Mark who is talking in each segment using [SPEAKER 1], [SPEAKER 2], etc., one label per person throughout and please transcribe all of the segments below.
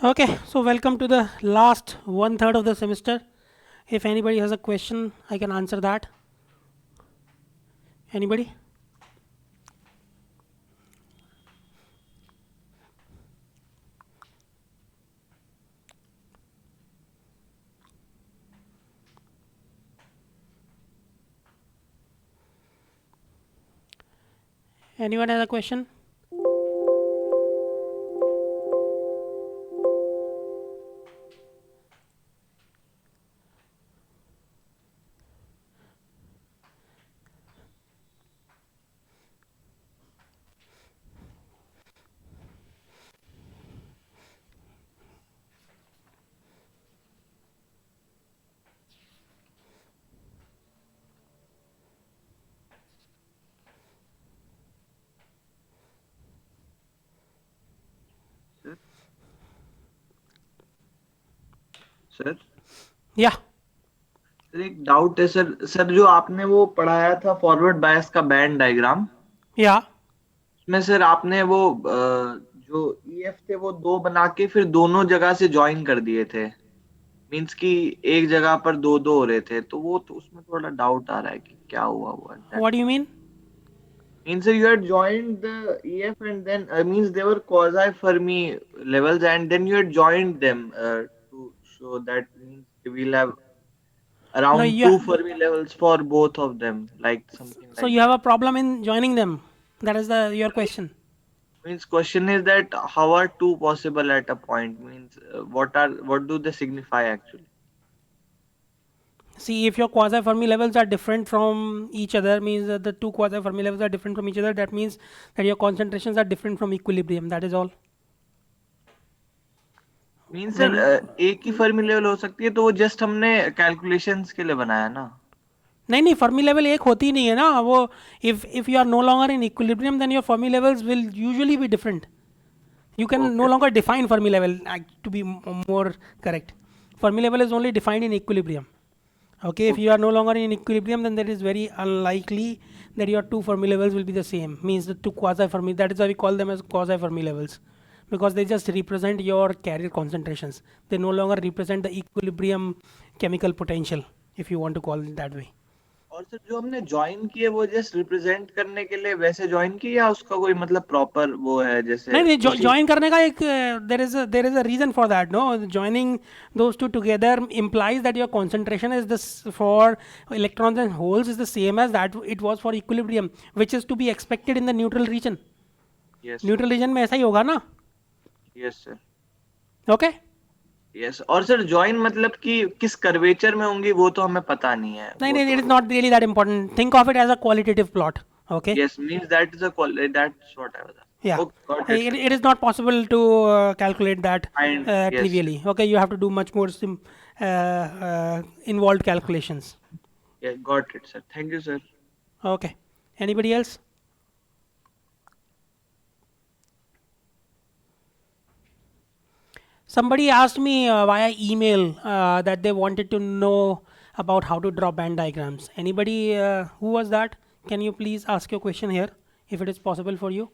[SPEAKER 1] Okay, so welcome to the last one third of the semester. If anybody has a question, I can answer that. Anybody? Anyone has a question?
[SPEAKER 2] Sir sir
[SPEAKER 1] Yeah,
[SPEAKER 2] sir एक doubt है sir. Sir जो आपने वो पढ़ाया था forward bias का band diagram,
[SPEAKER 1] yeah.
[SPEAKER 2] उसमें sir आपने वो जो ईएफ थे वो दो बना के फिर दोनों जगह से ज्वाइन कर दिए थे। मींस कि एक जगह पर दो दो हो रहे थे, तो वो तो उसमें थोड़ा डाउट आ रहा है कि क्या हुआ हुआ
[SPEAKER 1] What do you
[SPEAKER 2] exactly.
[SPEAKER 1] mean?
[SPEAKER 2] Means you had joined the EF and then means they were quasi Fermi levels and then you had joined them to show that means we'll have
[SPEAKER 1] No,
[SPEAKER 2] around
[SPEAKER 1] you.
[SPEAKER 2] two Fermi levels for both of them, like something
[SPEAKER 1] So
[SPEAKER 2] like
[SPEAKER 1] you have
[SPEAKER 2] that.
[SPEAKER 1] a problem in joining them. That is the your question.
[SPEAKER 2] Means question is that how are two possible at a point? Means what do they signify actually?
[SPEAKER 1] See, if your quasi Fermi levels are different from each other, means that the two quasi Fermi levels are different from each other. That means that your concentrations are different from equilibrium. That is all.
[SPEAKER 2] Mean sir
[SPEAKER 1] When
[SPEAKER 2] एक ही Fermi level हो सकती है, तो वो just हमने calculations के लिए बनाया ना।
[SPEAKER 1] नहीं नहीं फर्मी लेवल एक होती ही नहीं है ना वो. If you are no longer in equilibrium then your Fermi levels will usually be different. You can no
[SPEAKER 2] okay.
[SPEAKER 1] longer define Fermi level, to be more correct. Fermi level is only defined in equilibrium. Okay, if you
[SPEAKER 2] okay.
[SPEAKER 1] are no longer in equilibrium, then that is very unlikely that your two Fermi levels will be the same. Means the two quasi Fermi. That is why we call them as quasi Fermi levels, because they just represent your carrier concentrations. They no longer represent the equilibrium chemical potential, if you want to call it that way.
[SPEAKER 2] और sir जो हमने join किए वो just represent करने के लिए वैसे join किए, या उसका कोई मतलब प्रॉपर वो है जैसे
[SPEAKER 1] नहीं नहीं
[SPEAKER 2] उसी।
[SPEAKER 1] ज्वाइन करने का एक there is a reason for that. No, joining those two together implies that your concentration is this for electrons and holes is the same as that it was for equilibrium, which is to be expected in the neutral region.
[SPEAKER 2] Yes sir.
[SPEAKER 1] Neutral region में ऐसा ही होगा ना.
[SPEAKER 2] Yes sir.
[SPEAKER 1] Okay.
[SPEAKER 2] Yes, और sir join मतलब कि किस curvature में होंगी वो तो हमें पता नहीं है,
[SPEAKER 1] नहीं
[SPEAKER 2] वो
[SPEAKER 1] नहीं, it
[SPEAKER 2] तो।
[SPEAKER 1] is not really that important. Think of it as a qualitative plot. Okay.
[SPEAKER 2] Yes means that is a that's what I was.
[SPEAKER 1] Yeah,
[SPEAKER 2] okay, got it sir.
[SPEAKER 1] it is not possible to calculate that
[SPEAKER 2] fine. Yes
[SPEAKER 1] trivially. Okay, you have to do much more involved calculations.
[SPEAKER 2] Yes, got it sir, thank you sir.
[SPEAKER 1] Okay, anybody else? Somebody asked me via email that they wanted to know about how to draw band diagrams. Anybody, who was that? Can you please ask your question here, if it is possible for you?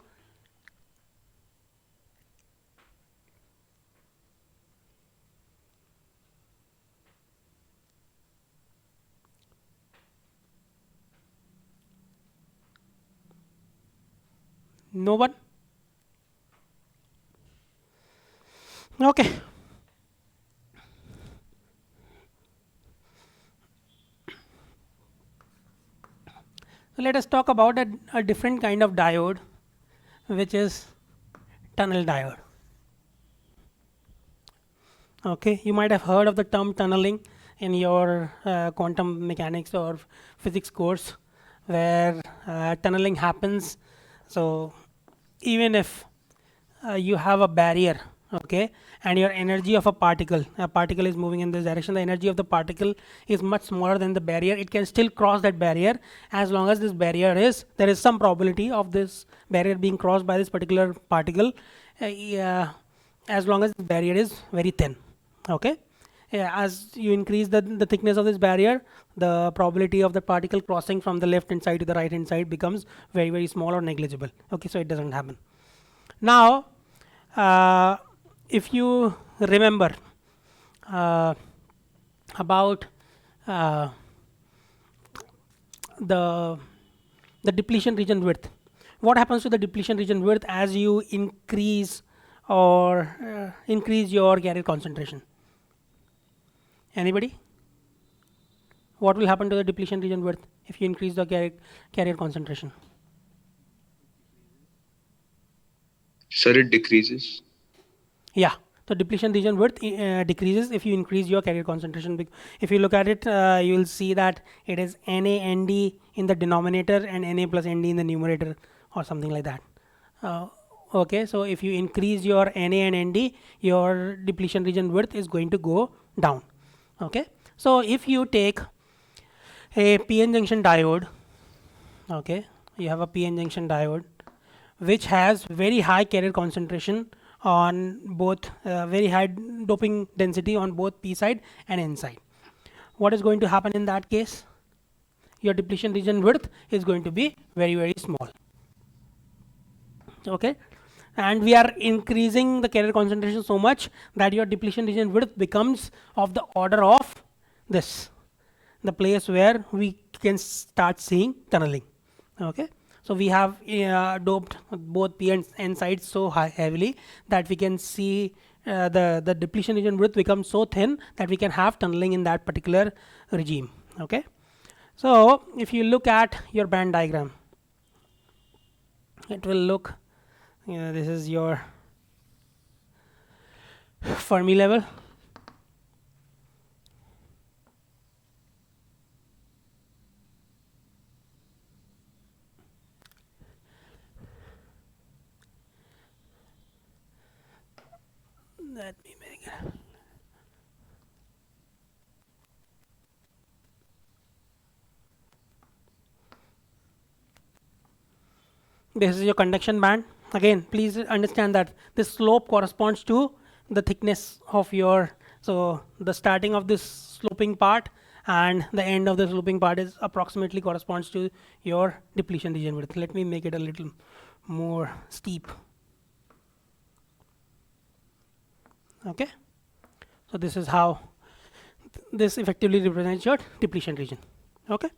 [SPEAKER 1] No one? Okay. So let us talk about a different kind of diode, which is tunnel diode. Okay, you might have heard of the term tunneling in your quantum mechanics or physics course, where tunneling happens. So even if you have a barrier, okay, and your energy of a particle is moving in this direction, the energy of the particle is much smaller than the barrier. It can still cross that barrier, as long as this barrier is, there is some probability of this barrier being crossed by this particular particle, yeah, as long as the barrier is very thin. Okay. Yeah, as you increase the thickness of this barrier, the probability of the particle crossing from the left hand side to the right hand side becomes very very small or negligible. Okay, so it doesn't happen. Now, uh, if you remember about uh, the depletion region width, what happens to the depletion region width as you increase or increase your carrier concentration? Anybody? What will happen to the depletion region width if you increase the carrier concentration?
[SPEAKER 3] Sir, it decreases.
[SPEAKER 1] Yeah, so depletion region width decreases if you increase your carrier concentration. If you look at it, you will see that it is NaND in the denominator and Na plus Nd in the numerator, or something like that. Okay, so if you increase your Na and Nd, your depletion region width is going to go down. Okay, so if you take a PN junction diode, okay, you have a PN junction diode which has very high carrier concentration on both, very high doping density on both p side and n side. What is going to happen in that case? Your depletion region width is going to be very, very small. Okay, and we are increasing the carrier concentration so much that your depletion region width becomes of the order of this, the place where we can start seeing tunneling. Okay, so we have doped both p and n sides so heavily that we can see the depletion region width becomes so thin that we can have tunneling in that particular regime. Okay, so if you look at your band diagram, it will look, this is your Fermi level. Let me make it. This is your conduction band. Again, please understand that this slope corresponds to the thickness of your, so the starting of this sloping part and the end of the sloping part is approximately corresponds to your depletion region width. Let me make it a little more steep. Okay, so this is how this effectively represents your depletion region. Okay,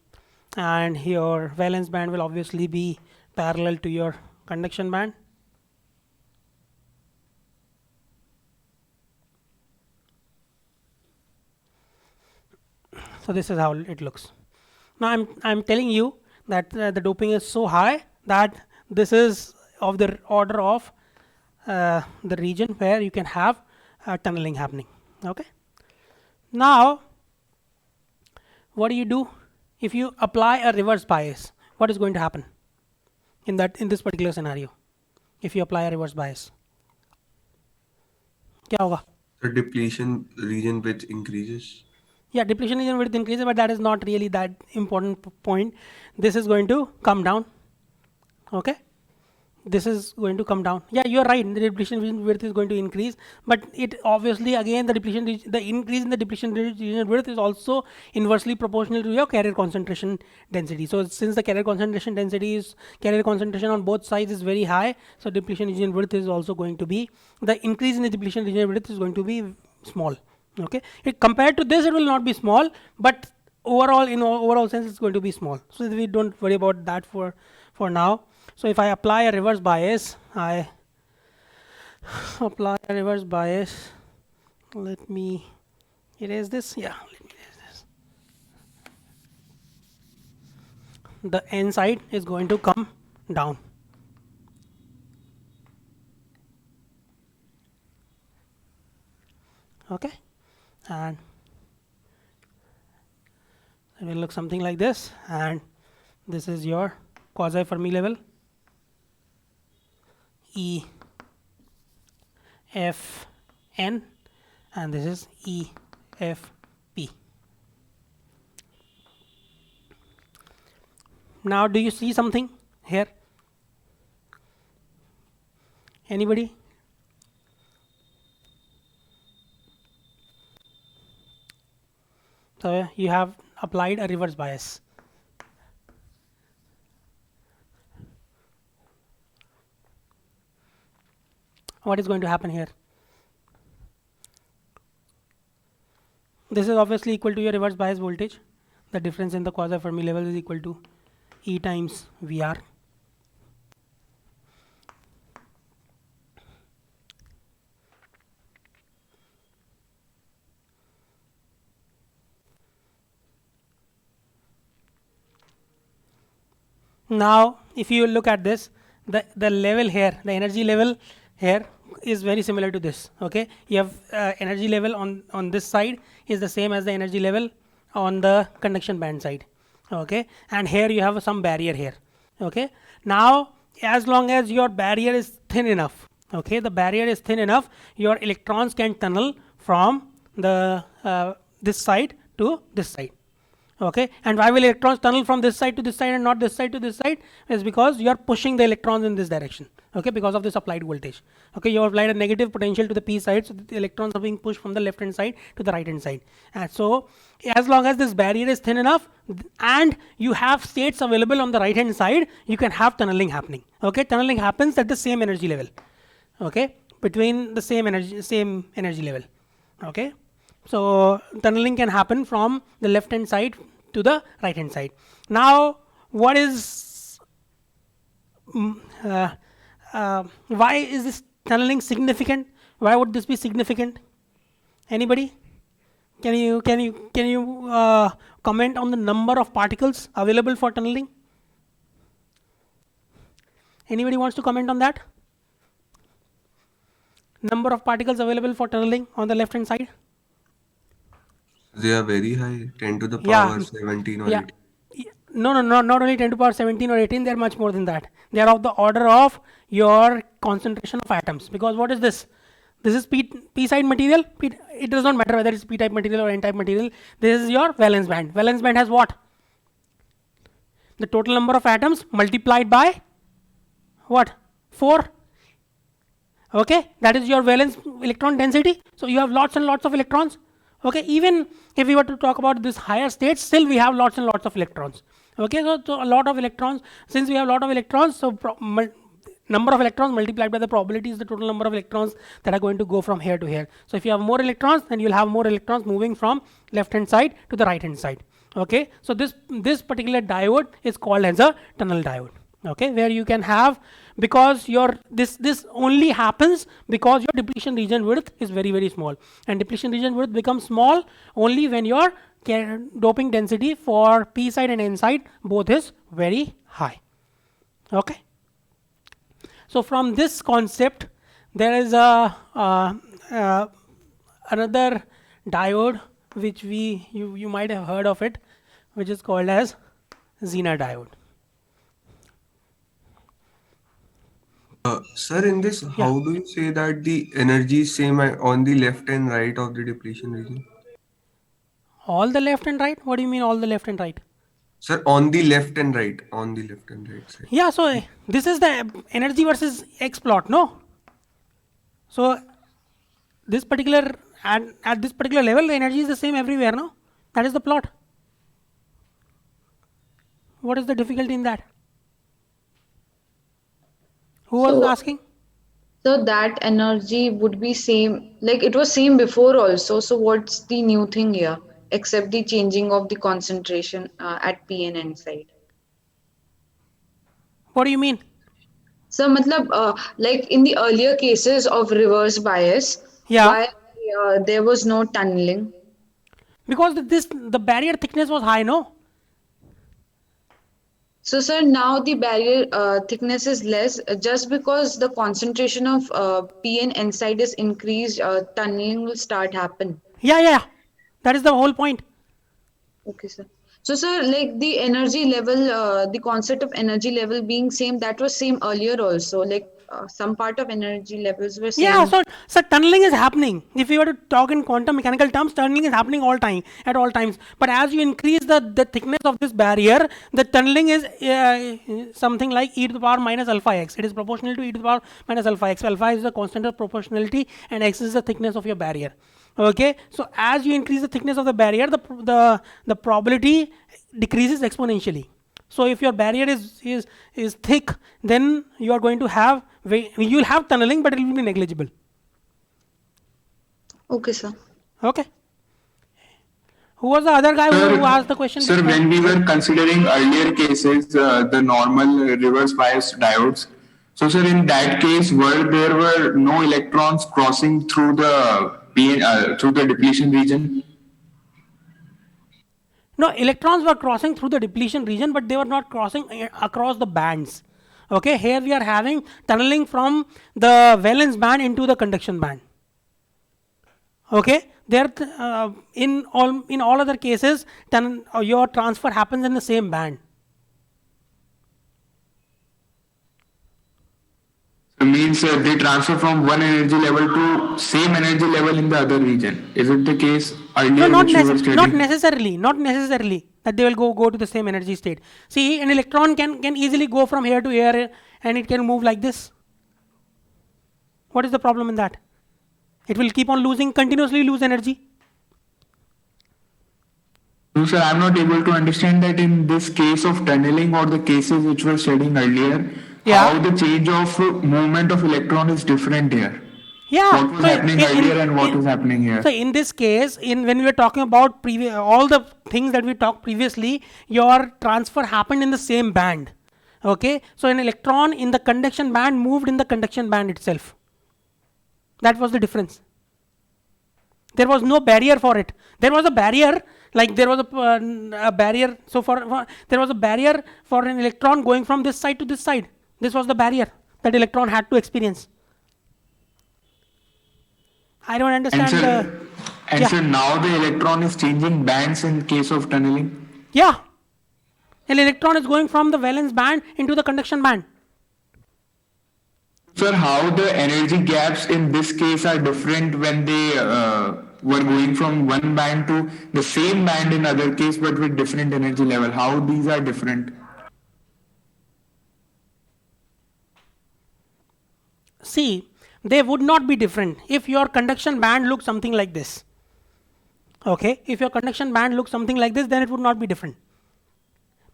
[SPEAKER 1] and your valence band will obviously be parallel to your conduction band. So this is how it looks. Now I'm telling you that the doping is so high that this is of the order of the region where you can have tunneling happening. Okay, now what do if you apply a reverse bias? What is going to happen in this particular scenario if you apply a reverse bias? क्या होगा?
[SPEAKER 3] The depletion region width increases.
[SPEAKER 1] Yeah, depletion region width increases, but that is not really that important point. This is going to come down. Okay, this is going to come down. Yeah, you're right, the depletion region width is going to increase, but it obviously, again, the increase in the depletion region width is also inversely proportional to your carrier concentration density. So since the carrier concentration on both sides is very high, so depletion region width is also going to be, the increase in the depletion region width is going to be small. Okay, compared to this it will not be small, but overall, in overall sense, it's going to be small. So we don't worry about that for now. So if I apply a reverse bias, let me erase this. Yeah, let me erase this. The n side is going to come down. Okay, and it will look something like this, and this is your quasi Fermi level, E F N, and this is E F P. Now do you see something here? Anybody? So you have applied a reverse bias. What is going to happen here? this is obviously equal to your reverse bias voltage. The difference in the quasi-Fermi level is equal to E times VR. Now, if you look at this, the level here, the energy level here is very similar to this. Okay, you have energy level on this side is the same as the energy level on the conduction band side. Okay, and here you have some barrier here. Okay, now as long as your barrier is thin enough, okay, the barrier is thin enough, your electrons can tunnel from the this side to this side. Okay, and why will electrons tunnel from this side to this side and not this side to this side? Is because you are pushing the electrons in this direction. Okay, because of this applied voltage. Okay, you have applied a negative potential to the p side, so the electrons are being pushed from the left hand side to the right hand side. And so as long as this barrier is thin enough and you have states available on the right hand side, you can have tunneling happening. Okay, tunneling happens at the same energy level. Okay, between the same energy level. Okay, so tunneling can happen from the left hand side to the right hand side. Now, what is why is this tunneling significant? Why would this be significant? Anybody? Can you comment on the number of particles available for tunneling? Anybody wants to comment on that? Number of particles available for tunneling on the left hand side?
[SPEAKER 3] They are very high, 10 to the
[SPEAKER 1] Yeah.
[SPEAKER 3] power 17 or
[SPEAKER 1] Yeah.
[SPEAKER 3] 18.
[SPEAKER 1] No, not only 10 to the power 17 or 18, they're much more than that. They are of the order of your concentration of atoms. Because what is this? This is p side material. It does not matter whether it's p type material or n type material. This is your valence band. Valence band has what? The total number of atoms multiplied by what? 4. Okay, that is your valence electron density. So you have lots and lots of electrons. Okay, even if we were to talk about this higher states, still we have lots and lots of electrons. Okay, so a lot of electrons. Since we have a lot of electrons, so number of electrons multiplied by the probability is the total number of electrons that are going to go from here to here. So if you have more electrons, then you'll have more electrons moving from left hand side to the right hand side. Okay, so this particular diode is called as a tunnel diode. Okay, where you can have, because your this only happens because your depletion region width is very small, and depletion region width becomes small only when your doping density for p side and n side both is very high. Okay, so from this concept there is another diode which you might have heard of it, which is called as Zener diode.
[SPEAKER 3] Sir, in this, how do you say that the energy is same on the left and right of the depletion region?
[SPEAKER 1] All the left and right? What do you mean all the left and right?
[SPEAKER 3] Sir, on the left and right side.
[SPEAKER 1] Yeah, so this is the energy versus X plot, no? So this particular, at this particular level, the energy is the same everywhere, no? That is the plot. What is the difficulty in that? Who was asking?
[SPEAKER 4] So that energy would be same, like it was same before also. So what's the new thing here, except the changing of the concentration at P and N side?
[SPEAKER 1] What do you mean?
[SPEAKER 4] So matlab, like in the earlier cases of reverse bias,
[SPEAKER 1] Yeah.
[SPEAKER 4] why there was no tunneling?
[SPEAKER 1] Because the barrier thickness was high, no?
[SPEAKER 4] So sir, now the barrier thickness is less just because the concentration of P and N side is increased, tunneling will start happen.
[SPEAKER 1] Yeah. That is the whole point.
[SPEAKER 4] Okay, sir. So, sir, like the energy level, the concept of energy level being same, that was same earlier also. Like some part of energy levels were same.
[SPEAKER 1] Yeah, so tunneling is happening. If you were to talk in quantum mechanical terms, tunneling is happening at all times. But as you increase the thickness of this barrier, the tunneling is something like e to the power minus alpha x. It is proportional to e to the power minus alpha x. Alpha is the constant of proportionality, and x is the thickness of your barrier. Okay, so as you increase the thickness of the barrier, the probability decreases exponentially. So if your barrier is thick, then you are going to have you will have tunneling, but it will be negligible.
[SPEAKER 4] Okay, sir.
[SPEAKER 1] Okay. Who was the other guy who asked the question?
[SPEAKER 5] Sir, when we were considering earlier cases, the normal reverse bias diodes. So, sir, in that case, there were no electrons crossing through through the depletion region?
[SPEAKER 1] No, electrons were crossing through the depletion region, but they were not crossing across the bands. Okay, here we are having tunneling from the valence band into the conduction band. Okay, there in all other cases, your transfer happens in the same band.
[SPEAKER 5] So means they transfer from one energy level to same energy level in the other region. Is it the case
[SPEAKER 1] No,
[SPEAKER 5] earlier which you were stating?
[SPEAKER 1] not necessarily. Not necessarily that they will go to the same energy state. See, an electron can easily go from here to here, and it can move like this. What is the problem in that? It will keep on continuously lose energy.
[SPEAKER 5] No, sir, I'm not able to understand that in this case of tunneling or the cases which were studying earlier,
[SPEAKER 1] Yeah.
[SPEAKER 5] how the change of movement of electron is different here.
[SPEAKER 1] Yeah.
[SPEAKER 5] What was happening earlier and what is happening here?
[SPEAKER 1] So in this case, when we were talking about all the things that we talked previously, your transfer happened in the same band. Okay. So an electron in the conduction band moved in the conduction band itself. That was the difference. There was no barrier for it. There was a barrier, like there was a barrier. So there was a barrier for an electron going from this side to this side. This was the barrier that electron had to experience. I don't understand.
[SPEAKER 5] Sir, now the electron is changing bands in case of tunneling?
[SPEAKER 1] Yeah. An electron is going from the valence band into the conduction band.
[SPEAKER 5] Sir, how the energy gaps in this case are different when they were going from one band to the same band in other case but with different energy level? How these are different?
[SPEAKER 1] See, they would not be different if your conduction band looks something like this. Okay, if your conduction band looks something like this, then it would not be different.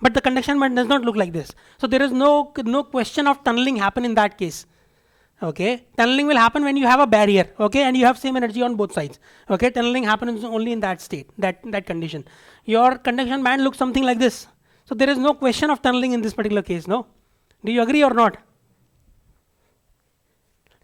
[SPEAKER 1] But the conduction band does not look like this. So there is no question of tunneling happen in that case. Okay, tunneling will happen when you have a barrier. Okay, and you have same energy on both sides. Okay, tunneling happens only in that state, that condition. Your conduction band looks something like this. So there is no question of tunneling in this particular case. No, do you agree or not?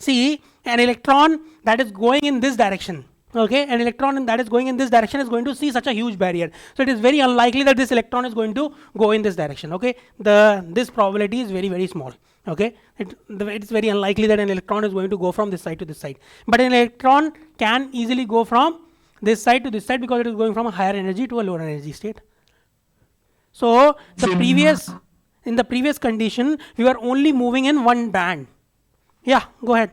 [SPEAKER 1] See, an electron that is going in this direction, okay, an electron that is going in this direction is going to see such a huge barrier. So it is very unlikely that this electron is going to go in this direction. Okay, this probability is very, very small. Okay, it's very unlikely that an electron is going to go from this side to this side. But an electron can easily go from this side to this side because it is going from a higher energy to a lower energy state. So in the previous condition, we were only moving in one band. Yeah, go ahead.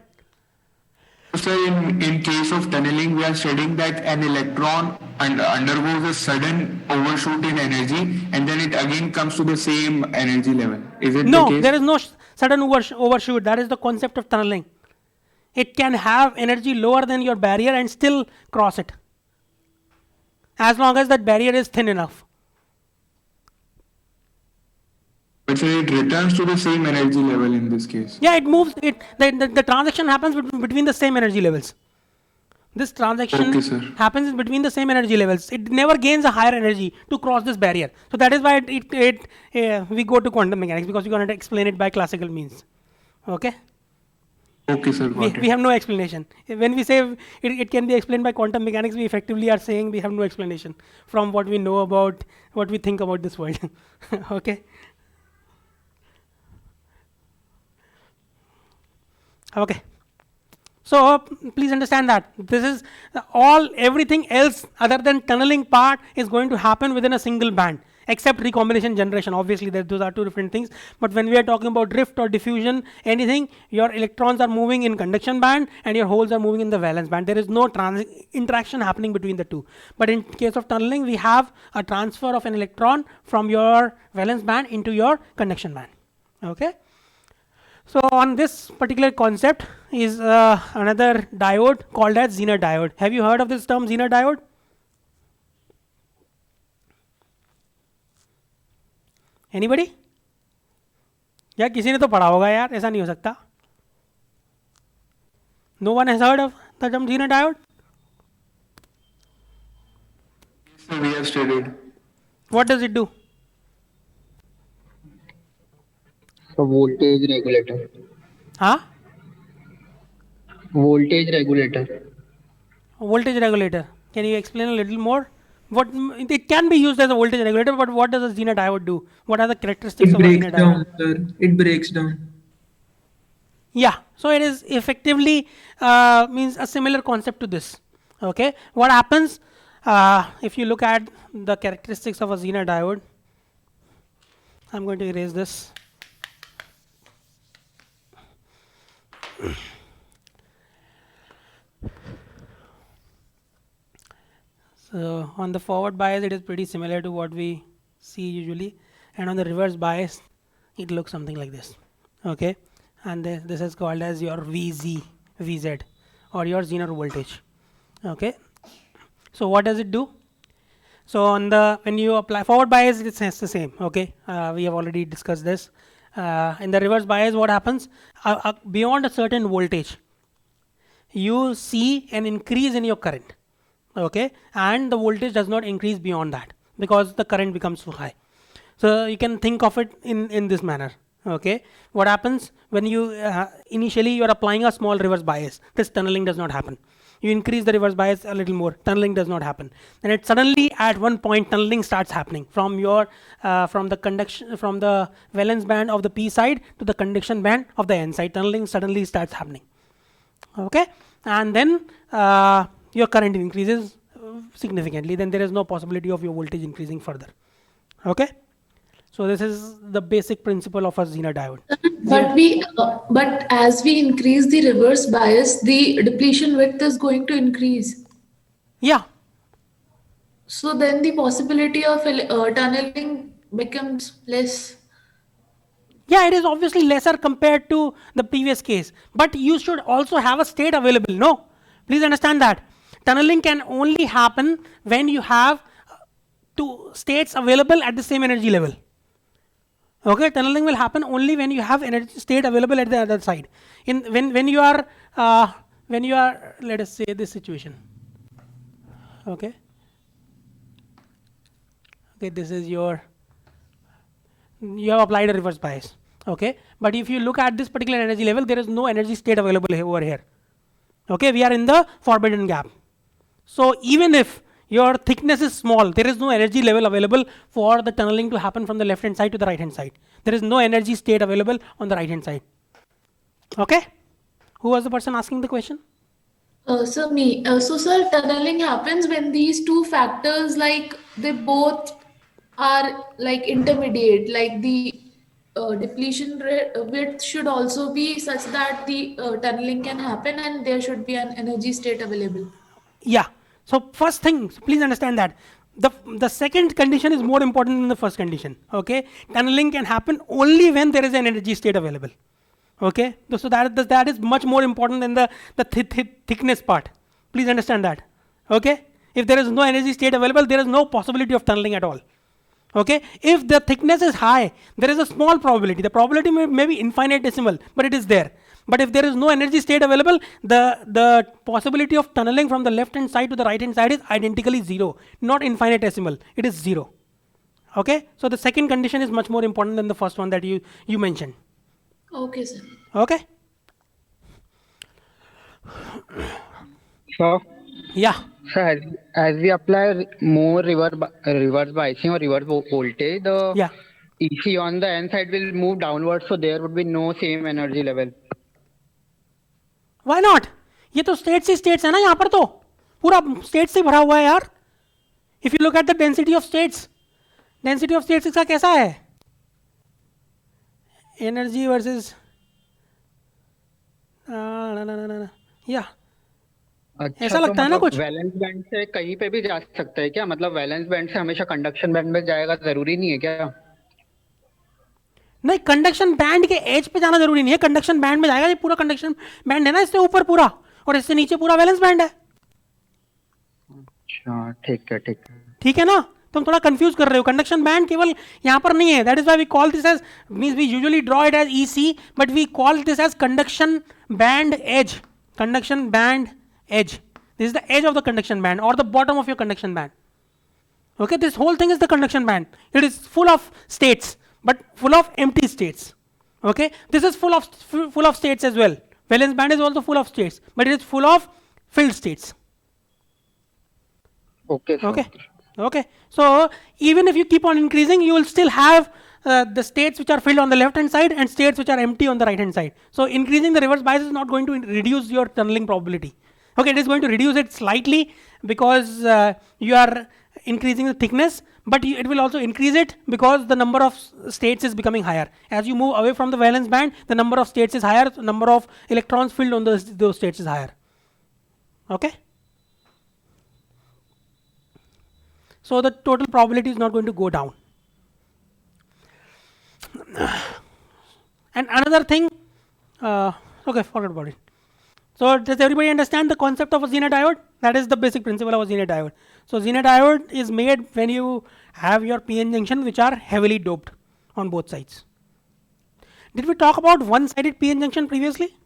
[SPEAKER 5] Sir, in case of tunneling, we are studying that an electron undergoes a sudden overshoot in energy and then it again comes to the same energy level. Is it the
[SPEAKER 1] No,
[SPEAKER 5] case?
[SPEAKER 1] there is no sudden overshoot. That is the concept of tunneling. It can have energy lower than your barrier and still cross it, as long as that barrier is thin enough.
[SPEAKER 5] But sir, it returns to the same energy level in this case.
[SPEAKER 1] Yeah, it moves. The transaction happens between the same energy levels. This transaction happens between the same energy levels. It never gains a higher energy to cross this barrier. So that is why we go to quantum mechanics, because we're going to explain it by classical means. Okay.
[SPEAKER 5] Okay, sir.
[SPEAKER 1] We have no explanation. When we say it can be explained by quantum mechanics, we effectively are saying we have no explanation from what we know about, what we think about this world. Okay. Okay. So please understand that this is everything else other than tunneling part is going to happen within a single band, except recombination generation. Obviously, those are two different things. But when we are talking about drift or diffusion, anything, your electrons are moving in conduction band and your holes are moving in the valence band. There is no interaction happening between the two. But in case of tunneling, we have a transfer of an electron from your valence band into your conduction band. Okay. So on this particular concept is another diode called as Zener diode. Have you heard of this term Zener diode? Anybody? यार किसी ने तो पढ़ा होगा यार, ऐसा नहीं हो सकता. No one has heard of the term Zener diode?
[SPEAKER 5] So we have studied.
[SPEAKER 1] What does it do?
[SPEAKER 6] So voltage regulator.
[SPEAKER 1] Huh?
[SPEAKER 6] Voltage regulator.
[SPEAKER 1] Voltage regulator. Can you explain a little more? What it can be used as a voltage regulator, but what does a Zener diode do? What are the characteristics
[SPEAKER 7] It
[SPEAKER 1] of a
[SPEAKER 7] breaks
[SPEAKER 1] Zener diode?
[SPEAKER 7] down, sir. It breaks down.
[SPEAKER 1] Yeah, so it is effectively means a similar concept to this. Okay, what happens if you look at the characteristics of a Zener diode? I'm going to erase this. So on the forward bias, it is pretty similar to what we see usually, and on the reverse bias, it looks something like this. Okay, and this is called as your VZ, or your Zener voltage. Okay, so what does it do? So on the when you apply forward bias, it's the same. Okay, we have already discussed this. In the reverse bias, what happens? Beyond a certain voltage, you see an increase in your current. Okay, and the voltage does not increase beyond that because the current becomes so high. So you can think of it in this manner. Okay, what happens when you initially you are applying a small reverse bias? This tunneling does not happen. You increase the reverse bias a little more, tunneling does not happen. Then it suddenly at one point tunneling starts happening from your from the valence band of the p side to the conduction band of the n side. Tunneling suddenly starts happening. Okay, and then your current increases significantly. Then there is no possibility of your voltage increasing further. Okay, so this is the basic principle of a Zener diode.
[SPEAKER 8] But as we increase the reverse bias, the depletion width is going to increase.
[SPEAKER 1] Yeah,
[SPEAKER 8] So then the possibility of tunneling becomes less.
[SPEAKER 1] yeah, it is obviously lesser compared to the previous case, but you should also have a state available. No, please understand that tunneling can only happen when you have two states available at the same energy level. Okay, tunneling will happen only when you have energy state available at the other side. When you are let us say this situation. Okay, this is you have applied a reverse bias. Okay, but if you look at this particular energy level, there is no energy state available over here. Okay, we are in the forbidden gap. So even if your thickness is small, there is no energy level available for the tunneling to happen from the left hand side to the right hand side. There is no energy state available on the right hand side. Okay, who was the person asking the question?
[SPEAKER 8] So sir, tunneling happens when these two factors, like they both are like intermediate, like the depletion width should also be such that the tunneling can happen and there should be an energy state available.
[SPEAKER 1] Yeah, so first thing, please understand that the second condition is more important than the first condition. Okay, tunneling can happen only when there is an energy state available. Okay, so that is much more important than the thickness part. Please understand that. Okay, if there is no energy state available, there is no possibility of tunneling at all. Okay, if the thickness is high, there is a small probability. The probability may be infinitesimal, but it is there. But if there is no energy state available, the possibility of tunneling from the left hand side to the right hand side is identically zero, not infinitesimal. It is zero. Okay, so the second condition is much more important than the first one that you mentioned.
[SPEAKER 8] Okay, sir.
[SPEAKER 1] Okay.
[SPEAKER 6] So,
[SPEAKER 1] Yeah.
[SPEAKER 6] so as we apply more reverse biasing or reverse voltage, the
[SPEAKER 1] Yeah.
[SPEAKER 6] EC on the N side will move downwards, so there would be no same energy level.
[SPEAKER 1] Why not? ये तो states ही states है ना यहाँ पर तो पूरा states से भरा हुआ है यार. If you look at the density of states इसका कैसा है? Energy versus yeah.
[SPEAKER 6] अच्छा,
[SPEAKER 1] ऐसा लगता है ना कुछ?
[SPEAKER 6] वैलेंस बैंड से कहीं पे भी जा सकता है क्या? मतलब वैलेंस बैंड से हमेशा कंडक्शन बैंड में जाएगा, जरूरी नहीं है क्या?
[SPEAKER 1] नहीं, कंडक्शन बैंड के एज पे जाना जरूरी नहीं है. कंडक्शन बैंड में जाएगा. ये पूरा कंडक्शन बैंड है ना, इससे ऊपर पूरा और इससे नीचे पूरा वैलेंस बैंड है.
[SPEAKER 6] अच्छा, ठीक है.
[SPEAKER 1] ठीक है ना, तुम थोड़ा कंफ्यूज कर रहे हो. कंडक्शन बैंड केवल यहाँ पर नहीं है. That is why we call this edge means we usually draw it as EC, but we call this edge conduction band edge. Conduction band edge. This is the edge of the conduction band or the bottom of your conduction band. Okay, this whole thing is the conduction band. It is full of states, but full of empty states. Okay, this is full of states as well. Valence band is also full of states, but it is full of filled states.
[SPEAKER 6] Okay, sir.
[SPEAKER 1] Okay, okay. So even if you keep on increasing, you will still have the states which are filled on the left hand side and states which are empty on the right hand side. So increasing the reverse bias is not going to reduce your tunneling probability. Okay, it is going to reduce it slightly because you are increasing the thickness, but it will also increase it because the number of states is becoming higher. As you move away from the valence band, the number of states is higher, the number of electrons filled on those states is higher. Okay. So the total probability is not going to go down. And another thing, okay, forget about it. So does everybody understand the concept of a Zener diode? That is the basic principle of a Zener diode. So Zener diode is made when you have your PN junction which are heavily doped on both sides. Did we talk about one-sided PN junction previously?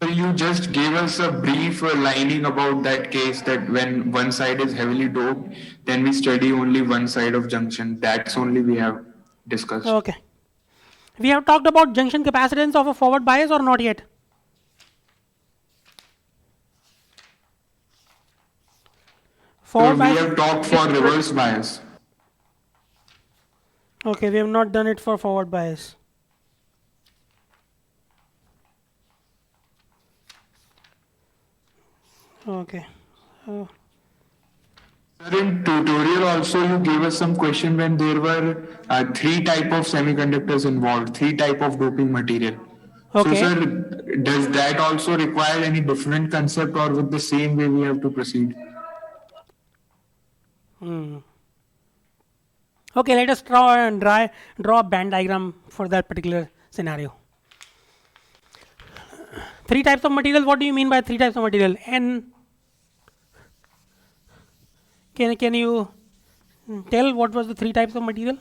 [SPEAKER 5] So you just gave us a brief lining about that case, that when one side is heavily doped, then we study only one side of junction. That's only we have discussed.
[SPEAKER 1] Okay. We have talked about junction capacitance of a forward bias or not yet?
[SPEAKER 5] So
[SPEAKER 1] Forward
[SPEAKER 5] we
[SPEAKER 1] bias.
[SPEAKER 5] have talked for reverse bias.
[SPEAKER 1] Okay, we have not done it for forward bias. Okay.
[SPEAKER 5] Sir, in tutorial also you gave us some question when there were three type of semiconductors involved, three type of doping material.
[SPEAKER 1] Okay.
[SPEAKER 5] So sir, does that also require any different concept, or with the same way we have to proceed?
[SPEAKER 1] Okay, let us draw a band diagram for that particular scenario. Three types of material. What do you mean by three types of material? And can you tell what was the three types of material?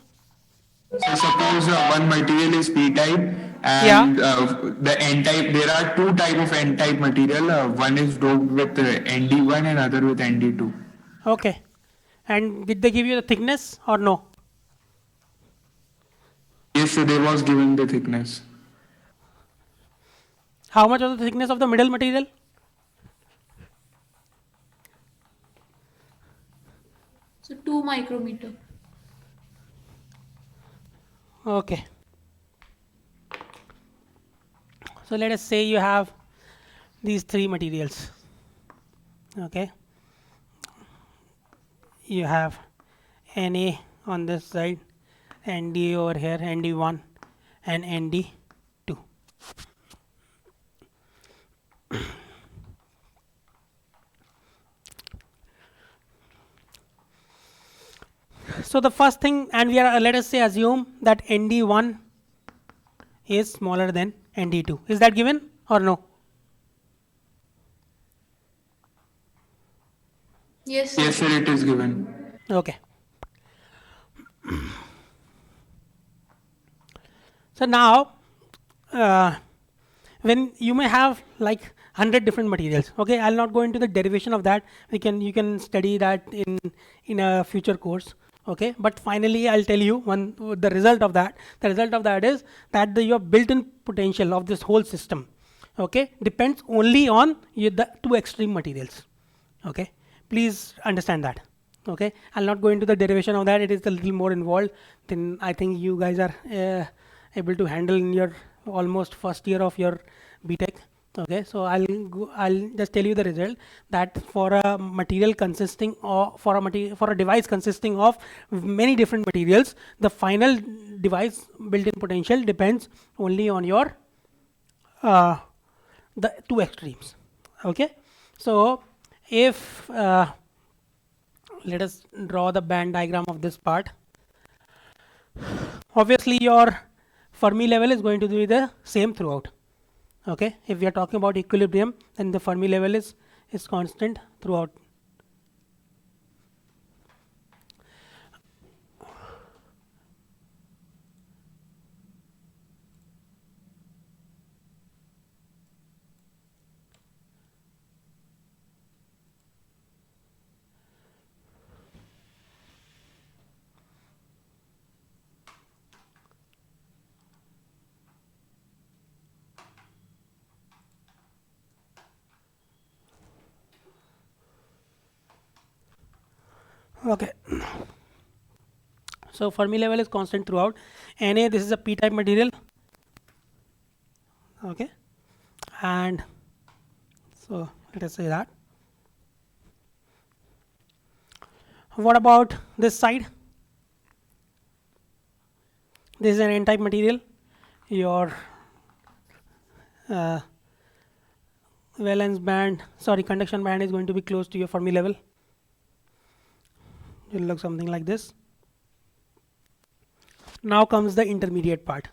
[SPEAKER 5] So suppose one material is p-type and the n-type. There are two type of n-type material. One is doped with Nd1 and other with Nd2.
[SPEAKER 1] Okay. And did they give you the thickness or no?
[SPEAKER 5] Yes, so there was given the thickness.
[SPEAKER 1] How much was the thickness of the middle material?
[SPEAKER 8] So 2 micrometer.
[SPEAKER 1] Okay. So let us say you have these three materials. Okay. You have Na on this side, Nd over here, Nd1 and Nd2. So the first thing, and we are let us say assume that Nd1 is smaller than Nd2. Is that given or no?
[SPEAKER 8] Yes.
[SPEAKER 5] Yes, sir, it is given.
[SPEAKER 1] Okay. So now, when you may have like 100 different materials. Okay, I'll not go into the derivation of that. You can study that in a future course. Okay, but finally I'll tell you the result of that. The result of that is that your built-in potential of this whole system, okay, depends only on the two extreme materials. Okay, please understand that. Okay, I'll not go into the derivation of that. It is a little more involved than I think you guys are able to handle in your almost first year of your BTech. Okay, so I'll just tell you the result, that for a material consisting of for a device consisting of many different materials, the final device built-in potential depends only on your the two extremes. Okay, so if let us draw the band diagram of this part. Obviously your Fermi level is going to be the same throughout. Okay, if we are talking about equilibrium, then the Fermi level is constant throughout. Okay. So Fermi level is constant throughout. Na, this is a p-type material. Okay, and so let us say that. What about this side? This is an n-type material. Your valence band, sorry, conduction band is going to be close to your Fermi level. It will look something like this. Now comes the intermediate part.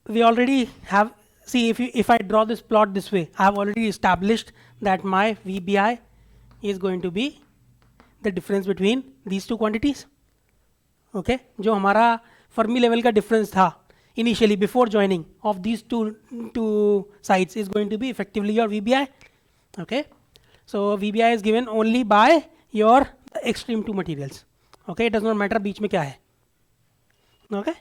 [SPEAKER 1] We already have, see, if I draw this plot this way, I have already established that my VBI is going to be the difference between these two quantities. Okay, जो हमारा Fermi level का difference था initially before joining of these two sides is going to be effectively your VBI. Okay, so VBI is given only by your extreme two materials. Okay, it does not matter बीच में क्या है. Okay,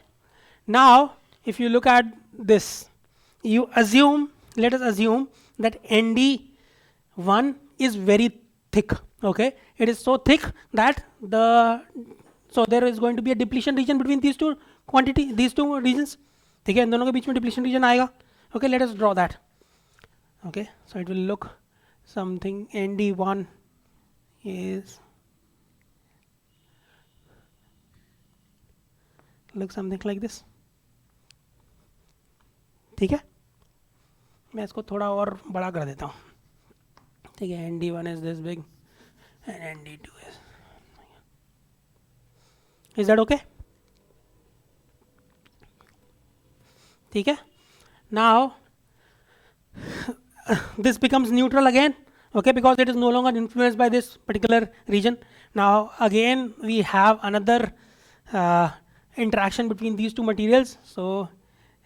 [SPEAKER 1] now if you look at this, you assume, let us assume that ND1 is very thick. Okay, it is so thick that so there is going to be a depletion region between these two regions. ठीक है, इन दोनों के बीच में depletion region आएगा. Okay, let us draw that. Okay, so it will look something. ND1 is look something like this. ठीक है, मैं इसको थोड़ा और बड़ा कर देता हूँ. ठीक है, ND1 is this big and ND2 is that okay? ठीक है, now this becomes neutral again. Okay, because it is no longer influenced by this particular region. Now again we have another interaction between these two materials, so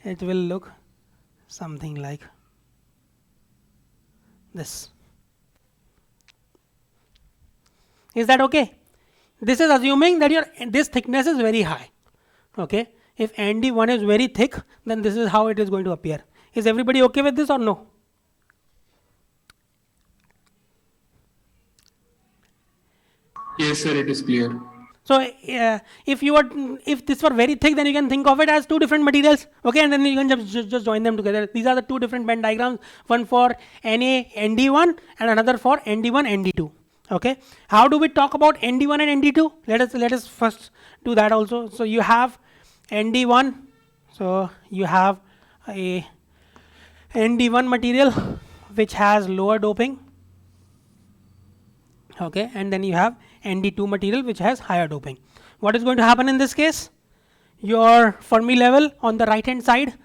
[SPEAKER 1] it will look something like this. Is that okay? This is assuming that this thickness is very high. Okay, if ND1 is very thick, then this is how it is going to appear. Is everybody okay with this or no?
[SPEAKER 5] Yes, sir, it is clear.
[SPEAKER 1] So if this were very thick, then you can think of it as two different materials. Okay, and then you can just join them together. These are the two different Venn diagrams, one for Na ND1 and another for ND1 ND2. Okay, how do we talk about ND1 and ND2? Let us first do that also. So you have ND1, so you have a ND1 material which has lower doping. Okay, and then you have ND2 material which has higher doping. What is going to happen in this case? Your Fermi level on the right hand side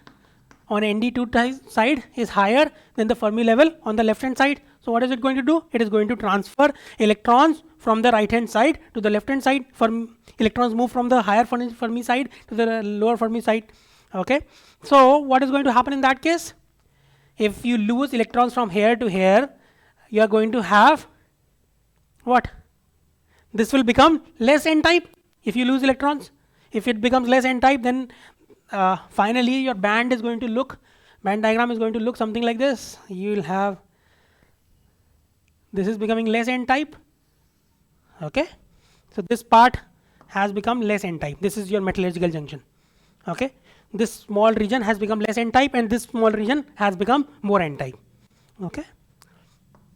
[SPEAKER 1] on ND2 side is higher than the Fermi level on the left hand side. So what is it going to do? It is going to transfer electrons from the right hand side to the left hand side. Electrons move from the higher Fermi side to the lower Fermi side. Okay, so what is going to happen in that case? If you lose electrons from here to here, you are going to have what? This will become less n-type if you lose electrons. If it becomes less n-type, then finally your band diagram is going to look something like this. You will have, this is becoming less n-type. Okay, so this part has become less n-type. This is your metallurgical junction. Okay, this small region has become less n-type and this small region has become more n-type. Okay,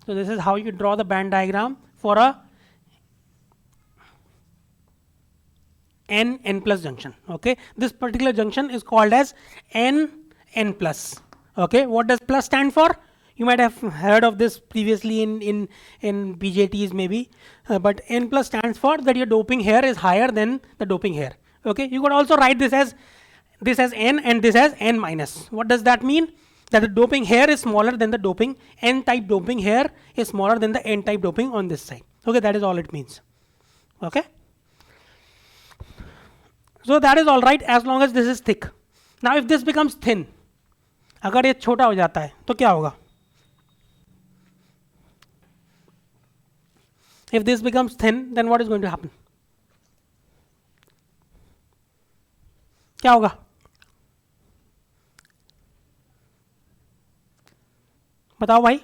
[SPEAKER 1] so this is how you draw the band diagram for a n plus junction. Okay, this particular junction is called as n plus. Okay, what does plus stand for? You might have heard of this previously in BJTs maybe, but n plus stands for that your doping here is higher than the doping here. Okay, you could also write this as n and this as n minus. What does that mean? That the doping here is smaller than the doping, n-type doping here is smaller than the n-type doping on this side. Okay, that is all it means. Okay, so that is all right as long as this is thick. Now if this becomes thin, अगर ये छोटा हो जाता है तो क्या होगा? If this becomes thin, then what is going to happen? क्या होगा? बताओ भाई.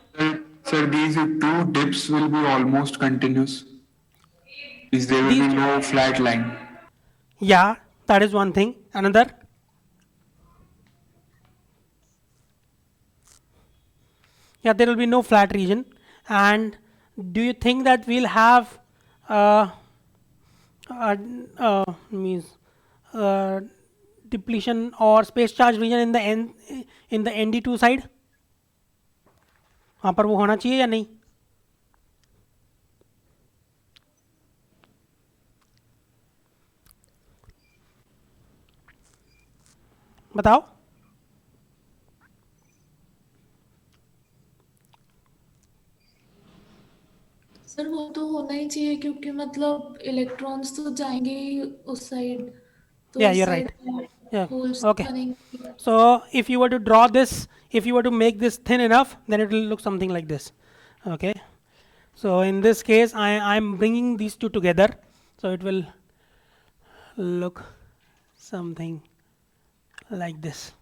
[SPEAKER 5] Sir, these two dips will be almost continuous. Is there will be no flat line?
[SPEAKER 1] Yeah, that is one thing. Another. Yeah, there will be no flat region. And do you think that we'll have means depletion or space charge region in the ND2 side? वहाँ पर वो होना चाहिए या नहीं? बताओ.
[SPEAKER 8] Sir वो तो होना ही चाहिए क्योंकि मतलब इलेक्ट्रॉन्स तो जाएंगे ही उस साइड, तो
[SPEAKER 1] Yeah,
[SPEAKER 8] इस
[SPEAKER 1] you're
[SPEAKER 8] side
[SPEAKER 1] right. Yeah.
[SPEAKER 8] Holes
[SPEAKER 1] Okay.
[SPEAKER 8] बनेंगे.
[SPEAKER 1] So if you were to draw this, if you were to make this thin enough, then it will look something like this. Okay. So in this case, I'm bringing these two together, so it will look something like this.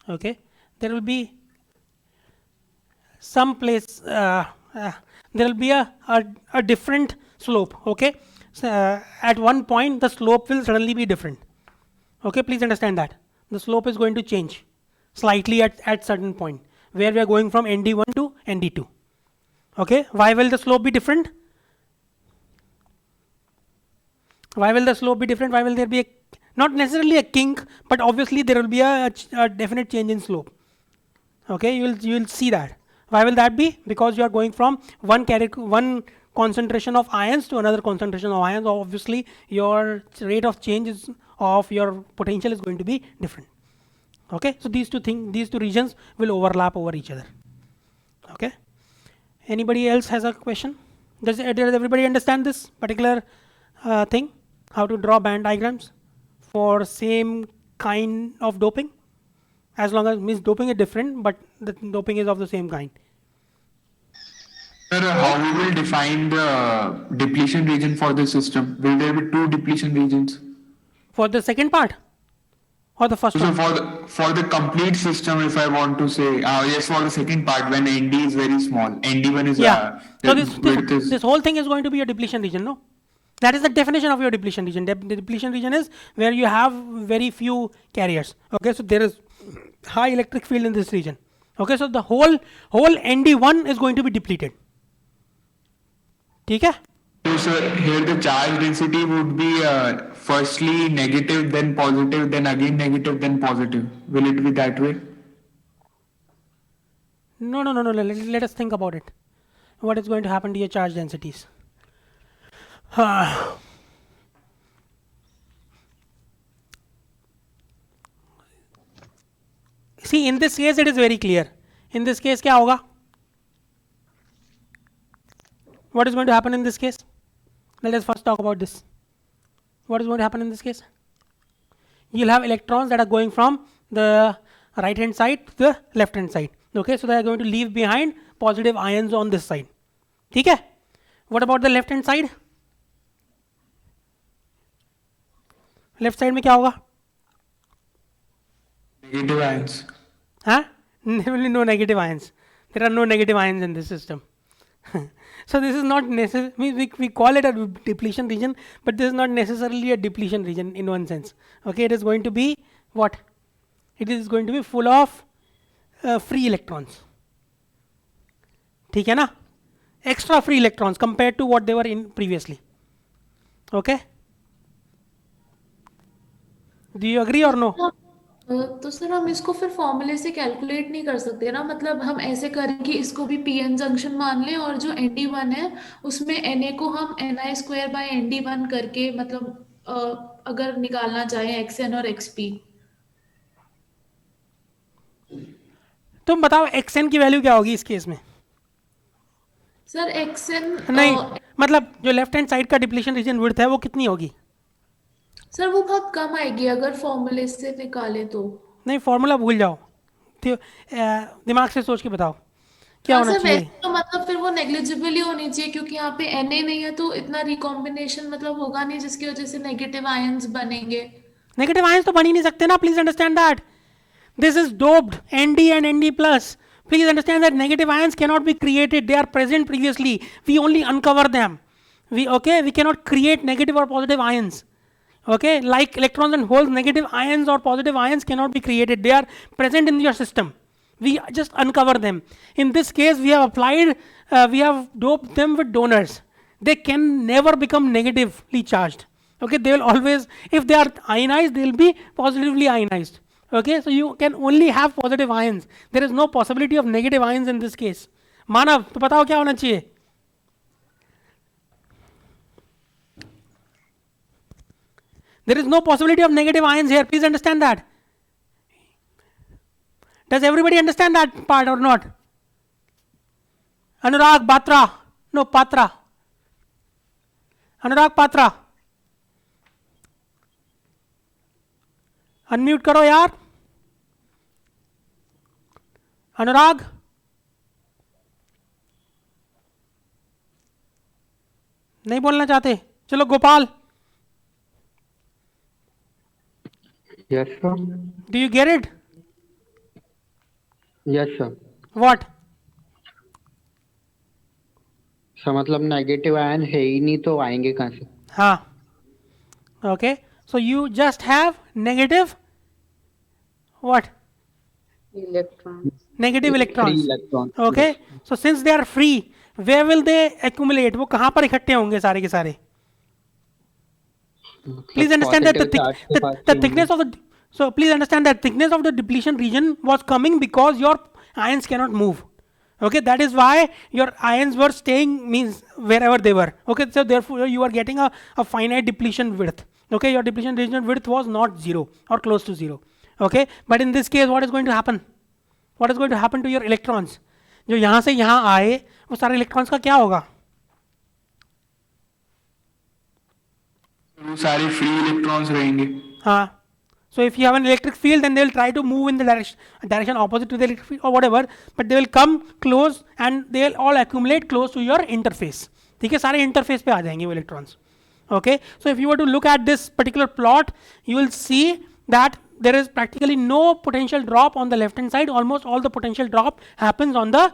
[SPEAKER 1] Okay. There will be some place. There will be a different slope. Okay. So, at one point, the slope will suddenly be different. Okay, please understand that the slope is going to change slightly at certain point where we are going from ND1 to ND2. Okay, why will the slope be different? Why will the slope be different? Why will there be not necessarily a kink, but obviously there will be a definite change in slope. Okay, you will see that. Why will that be? Because you are going from one concentration of ions to another concentration of ions. Obviously, your rate of change of your potential is going to be different. Okay, so these two regions will overlap over each other. Okay, anybody else has a question? Does everybody understand this particular thing? How to draw band diagrams for same kind of doping? As long as means doping is different, but the doping is of the same kind.
[SPEAKER 5] Sir, how we will define the depletion region for the system? Will there be two depletion regions?
[SPEAKER 1] For the second part or the first
[SPEAKER 5] So
[SPEAKER 1] one?
[SPEAKER 5] for the complete system, if I want to say, yes, for the second part, when ND is very small, ND1 is
[SPEAKER 1] Yeah. So
[SPEAKER 5] width is
[SPEAKER 1] this whole thing is going to be a depletion region, no? That is the definition of your depletion region. The depletion region is where you have very few carriers. Okay, so there is high electric field in this region. Okay, so the whole ND1 is going to be depleted. ठीक है?
[SPEAKER 5] So, sir, here the charge density would be firstly negative, then positive, then again negative, then positive. Will it be that way?
[SPEAKER 1] No. Let us think about it. What is going to happen to your charge densities? See, in this case, it is very clear. In this case, क्या होगा? What is going to happen in this case? Let us first talk about this. What is going to happen in this case? You'll have electrons that are going from the right hand side to the left hand side. Okay, so they are going to leave behind positive ions on this side. ठीक है? What about the left hand side? Left side में क्या होगा?
[SPEAKER 5] Negative ions.
[SPEAKER 1] Huh? There will be no negative ions. There are no negative ions in this system. So this is not necessarily, we call it a depletion region, but this is not necessarily a depletion region in one sense. Okay, it is going to be what? It is going to be full of free electrons. ठीक है ना? Extra free electrons compared to what they were in previously. Okay? Do you agree or no?
[SPEAKER 8] तो sir हम इसको फिर फॉर्मूले से calculate नहीं कर सकते ना, मतलब हम ऐसे करें कि इसको भी पीएन जंक्शन मान लें और जो ND1 है उसमें Na को हम Ni2/ND1 करके मतलब अगर निकालना चाहें Xn और Xp.
[SPEAKER 1] तुम बताओ Xn की वैल्यू क्या होगी इस केस में?
[SPEAKER 8] सर Xn
[SPEAKER 1] नहीं, मतलब जो लेफ्ट हैंड साइड का डिप्लीशन रीजन विड्थ है वो कितनी होगी?
[SPEAKER 8] सर वो बहुत कम आएगी अगर फॉर्मूले से निकाले तो.
[SPEAKER 1] नहीं, फॉर्मूला भूल जाओ, दिमाग से सोच के बताओ क्या होना
[SPEAKER 8] सर
[SPEAKER 1] चाहिए?
[SPEAKER 8] वैसे तो मतलब फिर वो नेग्लिजिबल ही होनी चाहिए क्योंकि यहाँ पे Na नहीं है तो इतना रिकॉम्बिनेशन मतलब होगा नहीं जिसकी वजह से नेगेटिव आयंस बनेंगे.
[SPEAKER 1] नेगेटिव आयंस तो बन ही नहीं सकते ना, please understand that. This is doped Nd and Nd plus Please understand that negative ions cannot be created. They are present previously. We only uncover them. We cannot create negative or positive ions. Okay, like electrons and holes, negative ions or positive ions cannot be created. They are present in your system. We just uncover them. In this case, we have doped them with donors. They can never become negatively charged. Okay, they will always, if they are ionized, they will be positively ionized. Okay, so you can only have positive ions. There is no possibility of negative ions in this case. मानव, तो बताओ क्या होना चाहिए? There is no possibility of negative ions here. Please understand that. Does everybody understand that part or not? Anurag Batra. No, Patra. Anurag Patra. Unmute करो यार. अनुराग. नहीं बोलना चाहते. चलो Gopal.
[SPEAKER 6] Yes, sir.
[SPEAKER 1] Do you get it?
[SPEAKER 6] Yes, sir.
[SPEAKER 1] What?
[SPEAKER 6] Sir मतलब negative ion है ही नहीं तो आएंगे कहाँ से?
[SPEAKER 1] हाँ. Okay. So you just have negative what?
[SPEAKER 4] Electrons.
[SPEAKER 1] Negative electrons.
[SPEAKER 6] Free electrons.
[SPEAKER 1] Okay. So since they are free, where will they accumulate? वो कहाँ पर इकट्ठे होंगे सारे के सारे? Please understand that the thickness of the please understand that thickness of the depletion region was coming because your ions cannot move. Okay, that is why your ions were staying, means wherever they were. Okay, so therefore you are getting a finite depletion width. Okay, your depletion region width was not 0 or close to 0. Okay, but in this case what is going to happen? What is going to happen to your electrons? जो यहाँ से यहाँ आए वो सारे electrons का क्या होगा?
[SPEAKER 5] वो सारे फ्री इलेक्ट्रॉन्स रहेंगे.
[SPEAKER 1] हाँ. So if you have an electric field, then they will try to move in the direction opposite to the electric field or whatever, but they will come close and they will all accumulate close to your interface. ठीक है, सारे interface पे आ जाएंगे वो electrons. Okay, so if you were to look at this particular plot, you will see that there is practically no potential drop on the left hand side. Almost all the potential drop happens on the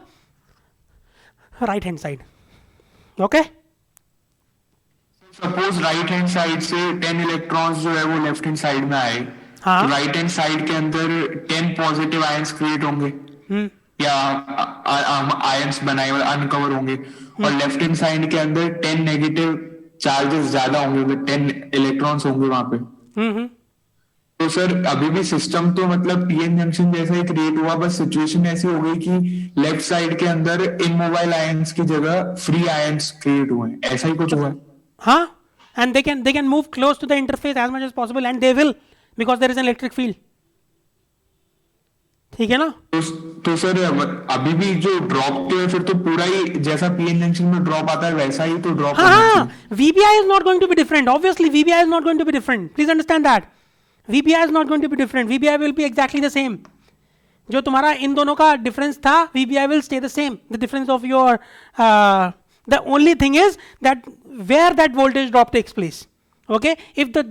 [SPEAKER 1] right hand side. Okay.
[SPEAKER 5] Suppose right hand side से 10 electrons जो है वो left hand side में आए.
[SPEAKER 1] हाँ.
[SPEAKER 5] तो right hand side के अंदर 10 पॉजिटिव आयंस क्रिएट होंगे या आयंस बनाए अनकवर होंगे और लेफ्ट हैंड साइड के अंदर 10 नेगेटिव चार्जेस ज्यादा होंगे, 10 इलेक्ट्रॉन्स होंगे वहां पे. तो सर अभी भी सिस्टम तो मतलब पीएन जंक्शन जैसा ही क्रिएट हुआ, बस सिचुएशन ऐसी हो गई कि लेफ्ट साइड के अंदर इमोबाइल आयंस की जगह फ्री आयंस क्रिएट हुए. ऐसा ही कुछ हुआ है.
[SPEAKER 1] Huh? And they can move close to the interface as much as possible, and they will, because there is an electric field. ठीक है ना?
[SPEAKER 5] तो सर अभी भी जो ड्रॉप के फिर तो पूरा ही जैसा पीएन जंक्शन में ड्रॉप आता है वैसा ही तो ड्रॉप.
[SPEAKER 1] हाँ, VBI is not going to be different. Obviously, VBI is not going to be different. Please understand that. VBI is not going to be different. VBI will be exactly the same. जो तुम्हारा इन दोनों का difference था, VBI will stay the same. The difference of your the only thing is that where that voltage drop takes place. Okay, if the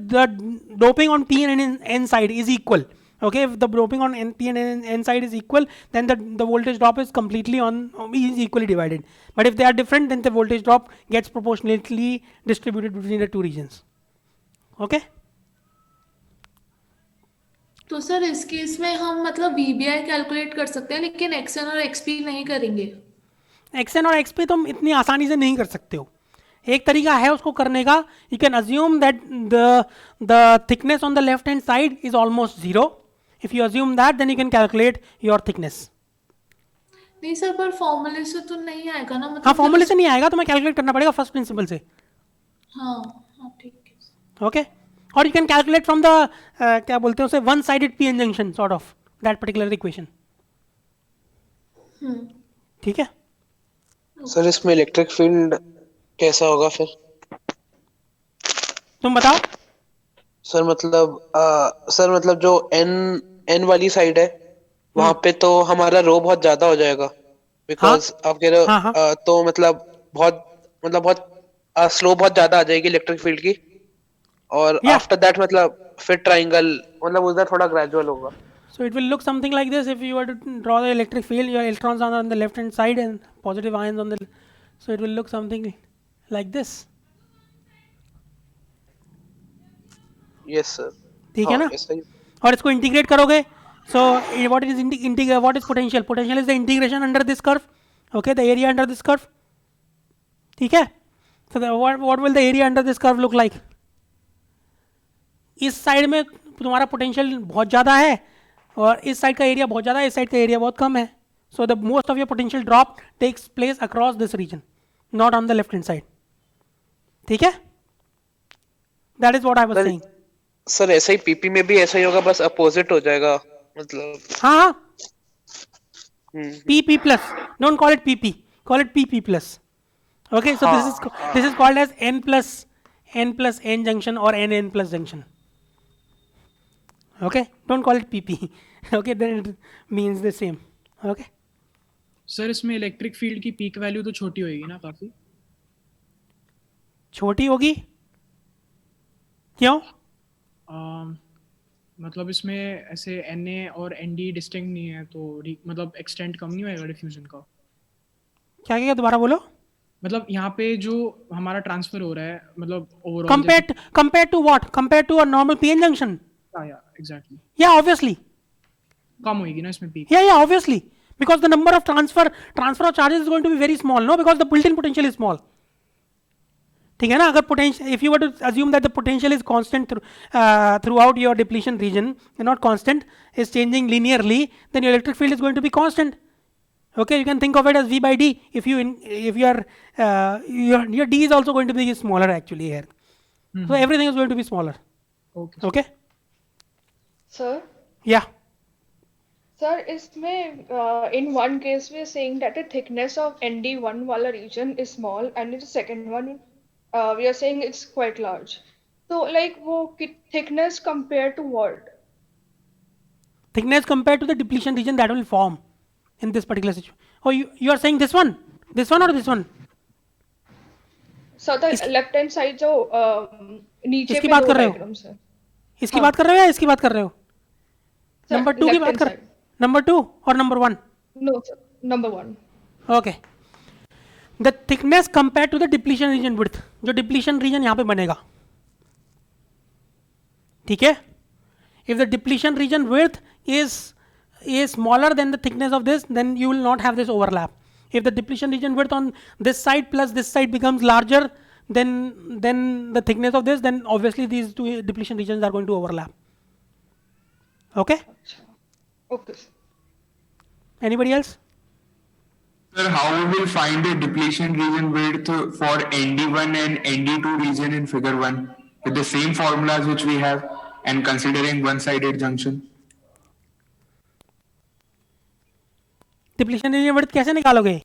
[SPEAKER 1] doping on P and N side is equal, okay, if the doping on P and N side is equal, then the voltage drop is completely is equally divided. But if they are different, then the voltage drop gets proportionately distributed between the two regions. Okay.
[SPEAKER 8] तो sir इस case में हम मतलब VBI calculate कर सकते हैं लेकिन XN और XP नहीं करेंगे.
[SPEAKER 1] XN और XP तुम इतनी आसानी से नहीं कर सकते हो. एक तरीका है उसको करने का. You can assume that the thickness on the left hand side is almost 0. If you assume that, then you can calculate your thickness.
[SPEAKER 8] नहीं सर, पर फॉर्मूले से तो नहीं आएगा ना. मतलब
[SPEAKER 1] हाँ, फॉर्मूले से नहीं आएगा, तुम्हें कैलकुलेट करना पड़ेगा फर्स्ट प्रिंसिपल से.
[SPEAKER 8] हाँ ठीक है.
[SPEAKER 1] ओके. और you can calculate from the क्या बोलते हैं उसे, one sided PN junction sort of that particular equation. ठीक है
[SPEAKER 9] सर. इसमें इलेक्ट्रिक फील्ड कैसा होगा फिर?
[SPEAKER 1] तुम बताओ.
[SPEAKER 9] सर मतलब जो एन वाली साइड है वहां पे तो हमारा रो बहुत ज्यादा हो जाएगा बिकॉज आप कह रहे हो तो मतलब बहुत स्लो बहुत ज्यादा आ जाएगी इलेक्ट्रिक फील्ड की. और आफ्टर दैट मतलब फिर ट्राइंगल मतलब उधर थोड़ा ग्रेजुअल होगा.
[SPEAKER 1] So it will look something like this if you were to draw the electric field. Your electrons are on the left hand side and positive ions on the. So it will look something like this.
[SPEAKER 9] Yes sir.
[SPEAKER 1] ठीक है ना?
[SPEAKER 9] ऐसा ही
[SPEAKER 1] और इसको integrate करोगे. So what is potential? Potential is the integration under this curve. Okay, the area under this curve. ठीक है? So what will the area under this curve look like? इस साइड में तुम्हारा पोटेंशियल बहुत ज़्यादा है और इस साइड का एरिया बहुत ज़्यादा है, इस साइड का एरिया बहुत कम है. So the most of your potential drop takes place across this region, not on the left hand side. ठीक है? That is what I was saying.
[SPEAKER 9] Sir ऐसा ही पीपी में भी ऐसा ही होगा, बस अपोजिट हो जाएगा मतलब.
[SPEAKER 1] हाँ, PP plus. Don't call it PP. Call it PP plus. Okay, so this is called as N plus N junction or NN plus junction. Okay, don't call it PP. Okay, then it means the same. Okay.
[SPEAKER 7] Sir इसमें electric field की peak value तो छोटी होगी ना काफी?
[SPEAKER 1] छोटी होगी क्यों?
[SPEAKER 7] मतलब इसमें ऐसे Na और Nd डिस्टिंक्ट नहीं है तो मतलब एक्सटेंट कम नहीं होएगा डिफ्यूजन का?
[SPEAKER 1] क्या दोबारा बोलो.
[SPEAKER 7] मतलब यहाँ पे जो हमारा ट्रांसफर हो रहा है मतलब overall
[SPEAKER 1] compared to what? Compared to a normal PN junction?
[SPEAKER 7] या एग्जैक्टली.
[SPEAKER 1] Yeah, obviously.
[SPEAKER 7] कम होगी ना इसमें peak?
[SPEAKER 1] Yeah, obviously. Because the number of transfer of charges is going to be very small, no? Because the built-in potential is small. ठीक है ना? अगर potential, if you were to assume that the potential is constant throughout your depletion region, not constant, is changing linearly, then your electric field is going to be constant. Okay, you can think of it as V by D. If your D is also going to be smaller actually here. So everything is going to be smaller. Okay.
[SPEAKER 10] Sir.
[SPEAKER 1] Yeah.
[SPEAKER 10] Sir, इसमें in one case we are saying that the thickness of ND1 वाला region is small and in the second one we are saying it's quite large. So like वो thickness compared to what?
[SPEAKER 1] Thickness compared to the depletion region that will form in this particular situation. Oh, you are saying this one or this one?
[SPEAKER 10] So the left hand side जो नीचे
[SPEAKER 1] इसकी
[SPEAKER 10] पे
[SPEAKER 1] बात
[SPEAKER 10] दो
[SPEAKER 1] कर रहे हो?
[SPEAKER 10] diagrams हैं.
[SPEAKER 1] इसकी बात कर रहे हो या इसकी बात कर रहे हो?
[SPEAKER 10] Sir,
[SPEAKER 1] नंबर 2 की
[SPEAKER 10] left
[SPEAKER 1] बात
[SPEAKER 10] hand
[SPEAKER 1] कर.
[SPEAKER 10] side.
[SPEAKER 1] नंबर 2 और number 1?
[SPEAKER 10] No, sir. Number 1.
[SPEAKER 1] Okay. The thickness compared to the depletion region width. जो depletion region यहाँ पे बनेगा. ठीक है? If the depletion region width is smaller than the thickness of this, then you will not have this overlap. If the depletion region width on this side plus this side becomes larger than the thickness of this, then obviously these two depletion regions are going to overlap. Okay?
[SPEAKER 10] Okay.
[SPEAKER 1] Anybody else?
[SPEAKER 5] Sir, how we will find the depletion region width for ND1 and ND2 region in figure 1 with the same formulas which we have and considering one-sided junction?
[SPEAKER 1] Depletion region width कैसे निकालोगे?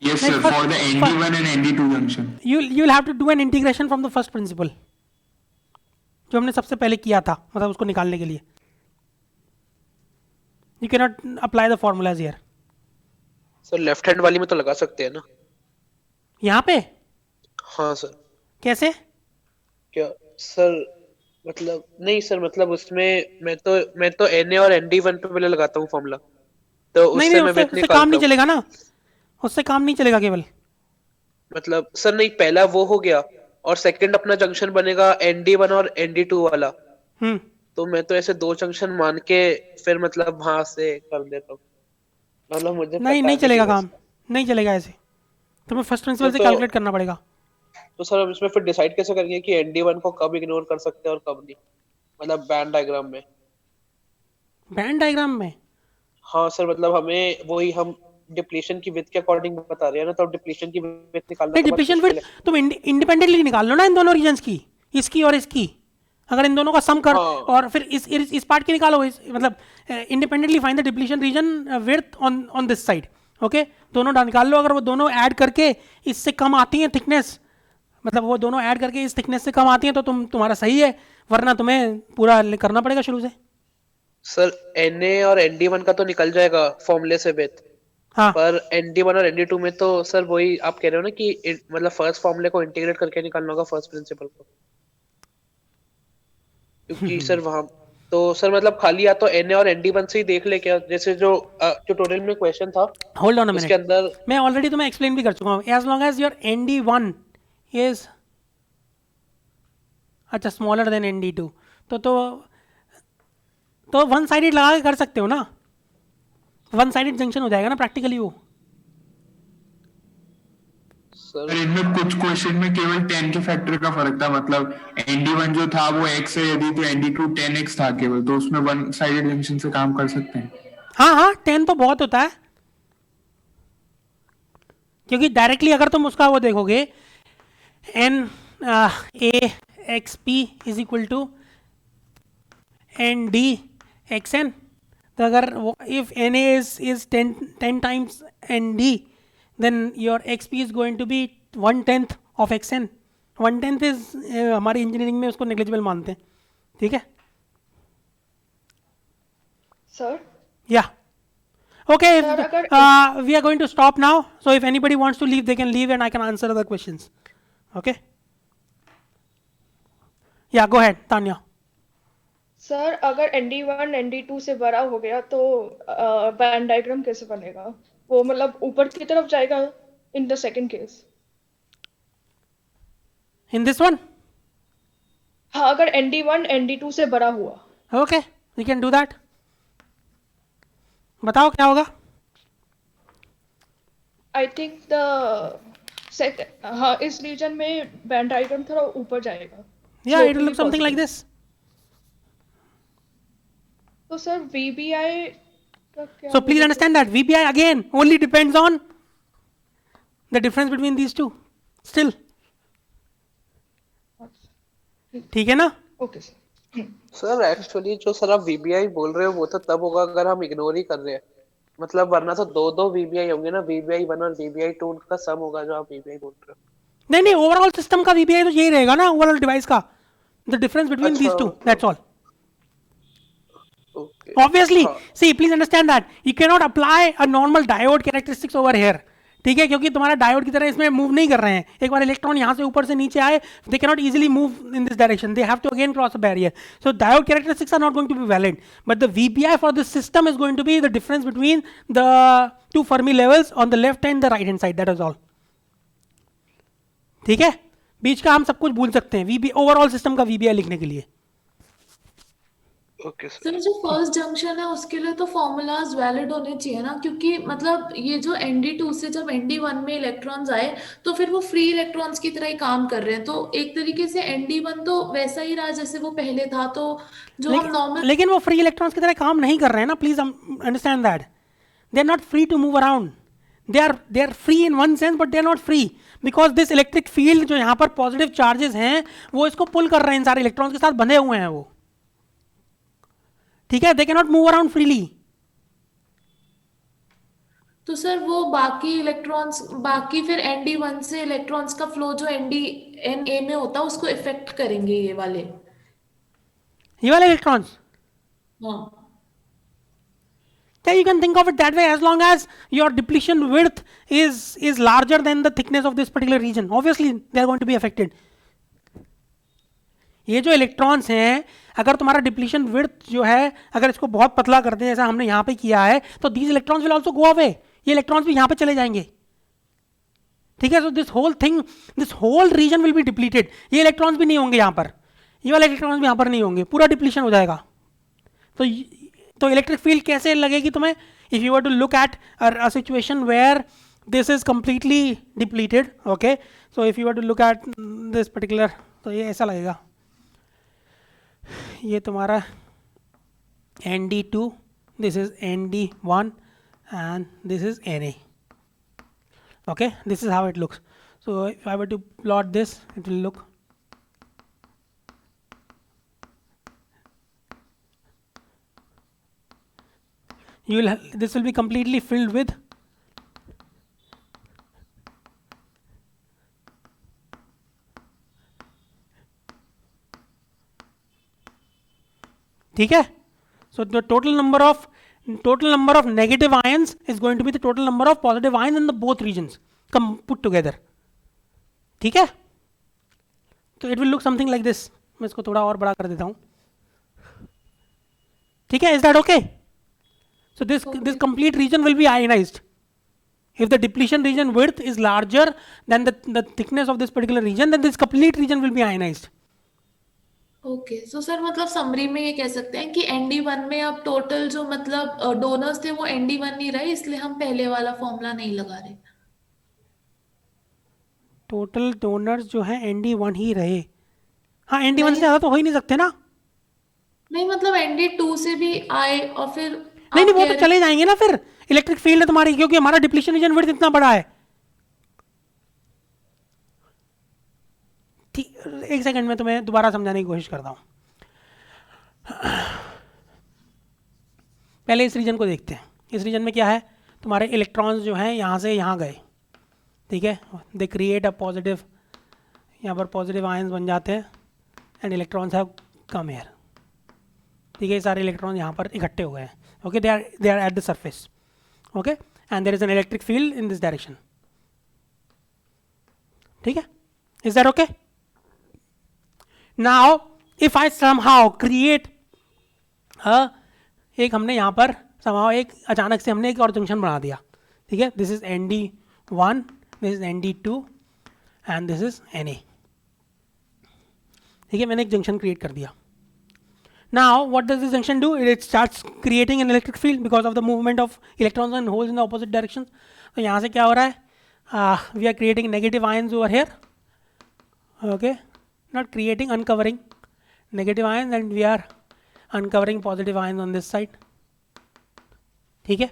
[SPEAKER 5] Yes, sir, for the ND1 and ND2 junction.
[SPEAKER 1] You will have to do an integration from the first principle. जो हमने सबसे पहले किया था, मतलब उसको निकालने के लिए. You cannot apply the formulas here.
[SPEAKER 9] Sir left hand वाली में तो लगा सकते हैं ना?
[SPEAKER 1] यहाँ पे?
[SPEAKER 9] हाँ सर.
[SPEAKER 1] कैसे?
[SPEAKER 9] क्या सर मतलब नहीं सर मतलब उसमें मैं तो Na और ND1 पे पहले लगाता हूँ फॉर्मूला तो उससे मैं
[SPEAKER 1] उससे काम नहीं चलेगा ना. उससे काम नहीं चलेगा केवल.
[SPEAKER 9] मतलब सर नहीं पहला वो हो गया और सेकंड अपना जंक्शन बनेगा ND1 और ND2 वाला. तो मैं तो ऐसे दो जंक्शन मान के फिर मतलब वहां से कर देता हूँ. मतलब मुझे
[SPEAKER 1] नहीं चलेगा काम. नहीं चलेगा ऐसे. तुम्हें फर्स्ट प्रिंसिपल से कैलकुलेट करना पड़ेगा.
[SPEAKER 9] तो सर हम इसमें फिर डिसाइड कैसे करेंगे कि ND1 को कब इग्नोर कर सकते हैं और कब नहीं? मतलब बैंड डायग्राम में.
[SPEAKER 1] बैंड डायग्राम में?
[SPEAKER 9] हाँ सर मतलब हमें वही हम डिप्लीशन की विड्थ के अकॉर्डिंग बता रहे हैं ना तो डिप्लीशन की विड्थ निकालना.
[SPEAKER 1] नहीं डिप्लीशन विड्थ तुम इंडिपेंडेंटली निकाल लो ना इन दोनों रीजन्स की, इसकी और इसकी. अगर इन दोनों का सम कर और फिर इस पार्ट की निकालो. मतलब independently find the depletion region width on this side. Okay, दोनों निकाल लो. अगर वो दोनों ऐड करके इससे कम आती हैं थिकनेस, मतलब वो दोनों ऐड करके इस थिकनेस से कम आती हैं तो तुम्हारा सही है, वरना तुम्हें पूरा करना पड़ेगा शुरू से.
[SPEAKER 9] सर Na और ND1 का तो निकल जाएगा फॉर्मूले से विड्थ.
[SPEAKER 1] हाँ.
[SPEAKER 9] पर ND1 और ND2 में तो सर वही आप कह रहे हो ना कि मतलब फर्स्ट फॉर्मूले को इंटीग्रेट करके निकालना होगा फर्स्ट प्रिंसिपल को, क्योंकि सर वहां तो सर मतलब खाली या तो Na और ND1 से ही देख ले क्या, जैसे जो ट्यूटोरियल में क्वेश्चन था
[SPEAKER 1] होल्ड ऑन अ
[SPEAKER 9] उसके
[SPEAKER 1] मिनट,
[SPEAKER 9] अंदर
[SPEAKER 1] मैं ऑलरेडी तुम्हें एक्सप्लेन भी कर चुका हूँ. As long as your ND1 is अच्छा स्मॉलर देन ND2, तो वन साइडेड लगा के कर सकते हो ना, वन साइडेड जंक्शन हो जाएगा ना प्रैक्टिकली वो.
[SPEAKER 9] सर
[SPEAKER 5] इनमें कुछ क्वेश्चन में केवल 10 के फैक्टर का फर्क था, मतलब ND1 जो था वो x है यदि, तो ND2 10x था केवल, तो उसमें वन साइडेड जंक्शन से काम कर सकते हैं.
[SPEAKER 1] हाँ हाँ 10 तो बहुत होता है, क्योंकि डायरेक्टली अगर तुम उसका वो देखोगे NA(XP) is equal to ND(XN), तो अगर वो if NA is 10 times ND, then your XP is going to be 1/10 of XN. 1/10 is हमारी इंजीनियरिंग में उसको नेग्लिजिबल मानते हैं. ठीक है.
[SPEAKER 10] Sir?
[SPEAKER 1] Yeah. Okay.
[SPEAKER 10] Sir, अगर
[SPEAKER 1] We are going to stop now. So if anybody wants to leave, they can leave, and I can answer other questions. Okay. Yeah. Go ahead, Tanya.
[SPEAKER 10] Sir अगर ND1 ND2 से बड़ा हो गया तो band diagram कैसे बनेगा? वो मतलब ऊपर की तरफ जाएगा in the second case.
[SPEAKER 1] In this one.
[SPEAKER 10] हाँ अगर ND1 ND2 से बड़ा हुआ.
[SPEAKER 1] Okay. We can do that. बताओ क्या होगा?
[SPEAKER 10] आई थिंक द हाँ इस रीजन में बैंड डायग्राम थोड़ा ऊपर जाएगा.
[SPEAKER 1] Yeah, it will look something like this.
[SPEAKER 10] तो सर VBI का क्या?
[SPEAKER 1] So please understand that VBI again only depends on the difference between these two. Still. ठीक है ना?
[SPEAKER 10] Okay sir.
[SPEAKER 9] सर एक्चुअली जो सर आप VBI बोल रहे हो वो तो तब होगा अगर हम इग्नोर ही कर रहे हैं, मतलब वरना तो दो VBI होंगे ना, VBI1 और VBI2 उनका सम होगा जो आप VBI बोल रहे हो.
[SPEAKER 1] नहीं ओवरऑल सिस्टम का VBI तो यही रहेगा ना, ओवरऑल डिवाइस का. The difference between these two, that's all.
[SPEAKER 9] Okay.
[SPEAKER 1] Obviously, see, please understand that you cannot apply a normal diode characteristics over here. ठीक है, क्योंकि तुम्हारा डायोड की तरह इसमें मूव नहीं कर रहे हैं. एक बार इलेक्ट्रॉन यहाँ से ऊपर से नीचे आए, they cannot easily move in this direction. They have to again cross a barrier. So diode characteristics are not going to be valid. But the VBI for this system is going to be the difference between the two Fermi levels on the left and the right hand side. That is all. ठीक है, बीच का हम सब कुछ भूल सकते हैं VB overall system का VBI लिखने के लिए.
[SPEAKER 9] ओके
[SPEAKER 8] सर जो फर्स्ट जंक्शन है उसके लिए तो फॉर्मूलाज वैलिड होने चाहिए ना, क्योंकि मतलब ये जो ND2 से जब ND1 में इलेक्ट्रॉन्स आए तो फिर वो फ्री इलेक्ट्रॉन्स की तरह ही काम कर रहे हैं, तो एक तरीके से ND1 तो वैसा ही रहा जैसे वो पहले था. तो जो हम नॉर्मल,
[SPEAKER 1] लेकिन वो फ्री इलेक्ट्रॉन्स की तरह काम नहीं कर रहे हैं ना. Please understand that they are not free to move around. they are free in one sense but they are not free because this electric field जो यहाँ पर पॉजिटिव चार्जेस हैं वो इसको पुल कर रहे हैं, इन सारे इलेक्ट्रॉन्स के साथ बंधे हुए हैं वो. ठीक है, they cannot move around freely.
[SPEAKER 8] तो सर वो बाकी इलेक्ट्रॉन्स, बाकी फिर ND1 से इलेक्ट्रॉन्स का फ्लो जो NA में होता है उसको इफेक्ट करेंगे ये वाले
[SPEAKER 1] इलेक्ट्रॉन्स.
[SPEAKER 8] हाँ.
[SPEAKER 1] Yeah, you can think of it that way as long as your depletion width is larger than the thickness of this particular region. Obviously, they are going to be affected. ये जो electrons हैं, अगर तुम्हारा depletion width जो है अगर इसको बहुत पतला कर दें जैसा हमने यहाँ पे किया है, तो these electrons will also go away. ये इलेक्ट्रॉन्स भी यहाँ पे चले जाएंगे. ठीक है, so this whole thing, this whole region will be depleted. ये इलेक्ट्रॉन्स भी नहीं होंगे यहाँ पर, ये वाले इलेक्ट्रॉन्स भी यहाँ पर नहीं होंगे, पूरा डिप्लीशन हो जाएगा. तो इलेक्ट्रिक फील्ड कैसे लगेगी तुम्हें? If you were to look at a situation where this is completely depleted. Okay, so if you were to look at this particular, तो ये ऐसा लगेगा. ये तुम्हारा ND2, this is ND1 and this is Na. Okay, this is how it looks. So if I were to plot this, it will look this will be completely filled with ठीक है. So the total number of negative ions is going to be the total number of positive ions in the both regions come put together. ठीक है, तो it will look something like this. मैं इसको थोड़ा और बड़ा कर देता हूँ. ठीक है, is that okay? So this complete region will be ionized. If the depletion region width is larger than the thickness of this particular region, then this complete region will be ionized.
[SPEAKER 8] Okay, so sir मतलब summary में ये कह सकते हैं कि ND1 में अब total जो मतलब डोनर्स थे वो ND1 नहीं रहे, इसलिए हम पहले वाला फॉर्मूला नहीं लगा रहे.
[SPEAKER 1] टोटल डोनर्स जो है ND1 ही रहे. हाँ, ND1 से ज़्यादा तो हो ही नहीं सकते ना.
[SPEAKER 8] नहीं मतलब ND2 से भी आए और फिर
[SPEAKER 1] नहीं वो तो चले जाएंगे ना फिर. इलेक्ट्रिक फील्ड है तुम्हारी, क्योंकि हमारा डिप्लीशन रीजन विड्थ इतना बड़ा है. एक सेकंड में तुम्हें दोबारा समझाने की कोशिश करता हूं. पहले इस रीजन को देखते हैं. इस रीजन में क्या है, तुम्हारे इलेक्ट्रॉन्स जो हैं यहाँ से यहाँ गए, ठीक है. दे क्रिएट अ पॉजिटिव, यहाँ पर पॉजिटिव आयंस बन जाते हैं and electrons have come here. ठीक है, सारे इलेक्ट्रॉन यहाँ पर इकट्ठे हो गए हैं. Okay, they are at the surface. Okay, and there is an electric field in this direction. ठीक है, is that okay? Now if I somehow create एक हमने यहाँ पर समहाउ एक अचानक से हमने एक और जंक्शन बना दिया. ठीक है, this is ND1, this is ND2 and this is Na. ठीक है, मैंने एक जंक्शन क्रिएट कर दिया. Now, what does this junction do? It starts creating an electric field because of the movement of electrons and holes in the opposite directions. तो यहाँ से क्या हो रहा है? We are creating negative ions over here. Okay, not creating, uncovering negative ions, and we are uncovering positive ions on this side. ठीक है,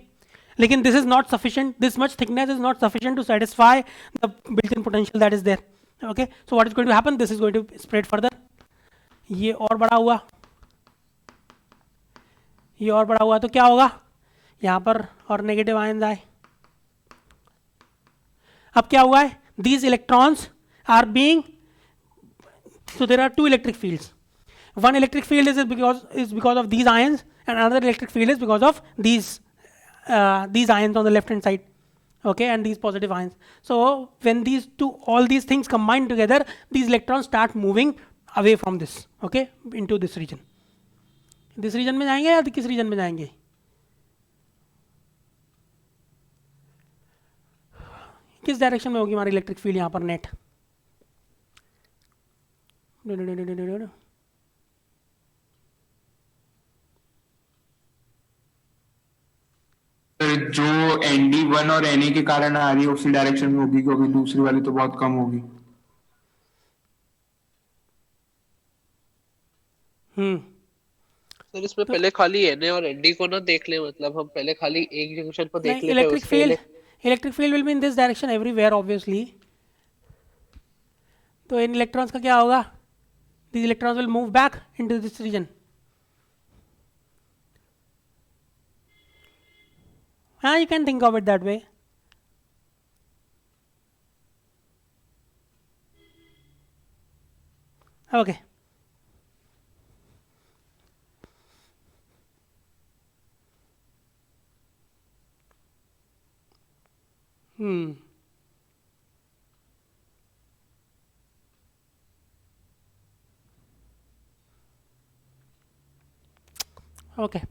[SPEAKER 1] लेकिन this is not sufficient. This much thickness is not sufficient to satisfy the built-in potential that is there. Okay, so what is going to happen? This is going to spread further. ये और बड़ा हुआ, ये और बड़ा हुआ, तो क्या होगा, यहाँ पर और नेगेटिव आयंस आए. अब क्या हुआ है, these electrons are being, so there are two electric fields. One electric field is because of these ions, and another electric field is because of these ions on the left hand side. Okay, and these positive ions. So when all these things combine together, these electrons start moving away from this, okay, into this region. This region में जाएंगे या किस reason में जाएंगे? किस direction में होगी हमारी इलेक्ट्रिक फील्ड यहाँ पर नेट?
[SPEAKER 5] जो ND1 और Na के कारण आ रही है उसी डायरेक्शन में होगी, क्योंकि दूसरी वाली तो बहुत कम होगी.
[SPEAKER 9] सर इसमें पहले खाली Na और ND को ना देख ले, मतलब हम पहले खाली एक जंक्शन पर देख लेते हैं.
[SPEAKER 1] Electric field will be in this direction everywhere obviously. तो इन इलेक्ट्रॉन्स का क्या होगा? these electrons will move back into this region. You can think of it that way. Okay. Okay.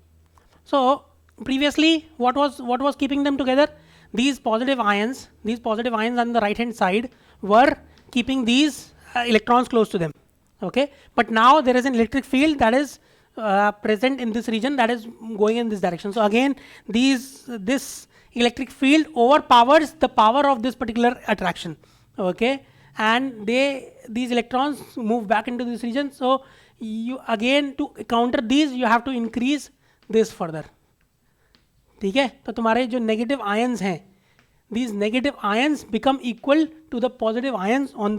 [SPEAKER 1] So previously, what was keeping them together? These positive ions on the right hand side were keeping these electrons close to them. Okay. But now there is an electric field that is present in this region, that is going in this direction. So again, this electric field overpowers the power of this particular attraction. Okay. And these electrons move back into this region. So you again, to counter these, you have to increase this further. ठीक है, तो तुम्हारे जो negative ions हैं, these negative ions become equal to the positive ions on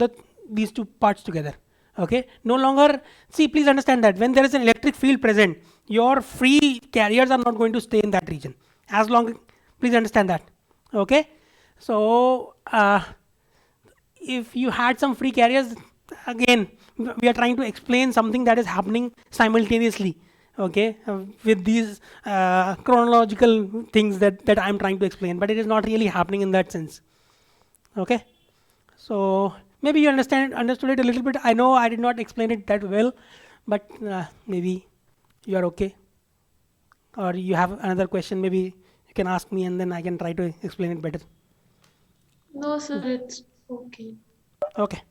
[SPEAKER 1] these two parts together. Okay, no longer, see, please understand that when there is an electric field present, your free carriers are not going to stay in that region as long. Please understand that. Okay, so if you had some free carriers, again, we are trying to explain something that is happening simultaneously. Okay, with these chronological things that I am trying to explain, but it is not really happening in that sense. Okay, so maybe you understood it a little bit. I know I did not explain it that well, but maybe you are okay. or you have another question, maybe you can ask me and then I can try to explain it better.
[SPEAKER 8] No, sir, it's okay.
[SPEAKER 1] Okay.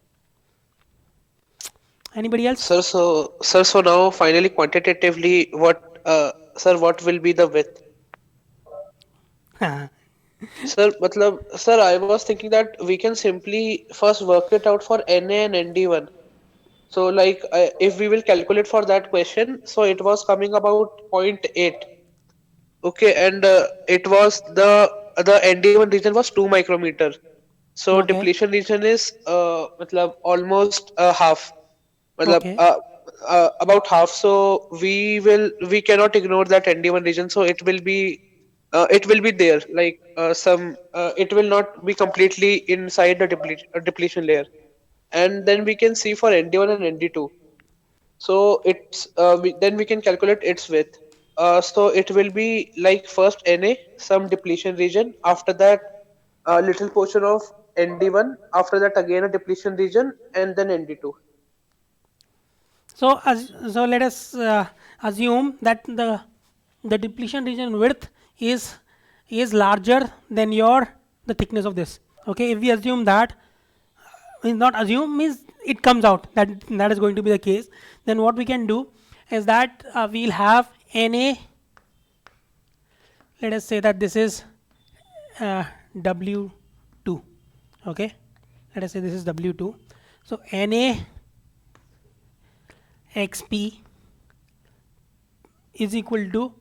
[SPEAKER 1] Anybody else?
[SPEAKER 9] Sir, so now finally quantitatively, what will be the width? Sir, sir, I was thinking that we can simply first work it out for NA and ND1. So, like, if we will calculate for that question, so it was coming about 0.8. Okay, and it was the ND1 region was 2 micrometer. So
[SPEAKER 1] Okay.
[SPEAKER 9] depletion region is almost half.
[SPEAKER 1] Okay.
[SPEAKER 9] About half. So we cannot ignore that ND1 region. So it will be there. Like it will not be completely inside the depletion layer. And then we can see for ND1 and ND2. So then we can calculate its width. So it will be like first NA, some depletion region. After that, a little portion of ND1. After that, again a depletion region, and then ND2.
[SPEAKER 1] So let us assume that the depletion region width is larger than the thickness of this. Okay, if we assume that, not assume means it comes out that is going to be the case, then what we can do is that we'll have Na. Let us say that this is W2. Okay, let us say this is W2. So Na xp is equal to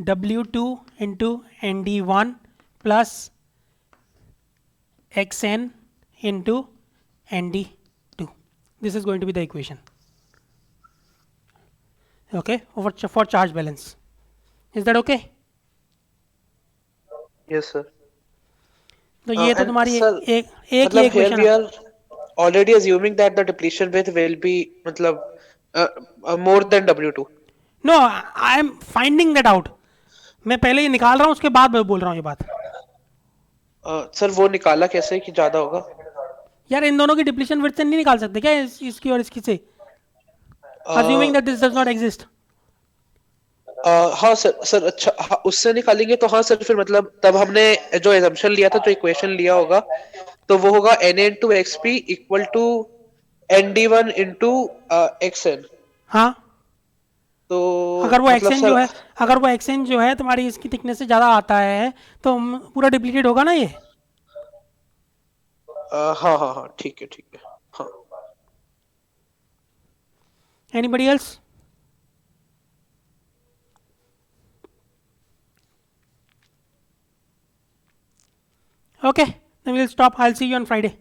[SPEAKER 1] W2 into ND1 plus xn into ND2. This is going to be the equation. Okay, for charge balance. Is that okay?
[SPEAKER 9] Yes, sir.
[SPEAKER 1] तो ये तो तुम्हारी एक
[SPEAKER 9] मतलब
[SPEAKER 1] equation.
[SPEAKER 9] Here we are already assuming that the depletion width will be more than W2.
[SPEAKER 1] No, I am finding that out. मैं पहले ये निकाल रहा हूँ, उसके बाद मैं बोल रहा हूँ ये बात.
[SPEAKER 9] सर वो निकाला कैसे कि ज्यादा होगा?
[SPEAKER 1] यार इन दोनों की डिप्लीशन विड्थ से नहीं निकाल सकते क्या इसकी और इसकी से? Assuming that this does not exist.
[SPEAKER 9] हाँ सर अच्छा हाँ, उससे निकालेंगे तो हाँ सर फिर मतलब तब हमने जो assumption लिया था, जो इक्वेशन लिया होगा, तो वो होगा Na into xp equal to ND1 into xn.
[SPEAKER 1] हाँ,
[SPEAKER 9] तो
[SPEAKER 1] अगर वो
[SPEAKER 9] मतलब
[SPEAKER 1] एक्सचेंज जो है तुम्हारी इसकी थिकनेस से ज्यादा आता है तो पूरा डिप्लीटेड होगा ना ये?
[SPEAKER 9] हाँ हाँ हाँ ठीक है हाँ.
[SPEAKER 1] Anybody else? Okay, then we'll stop. I'll see you on Friday.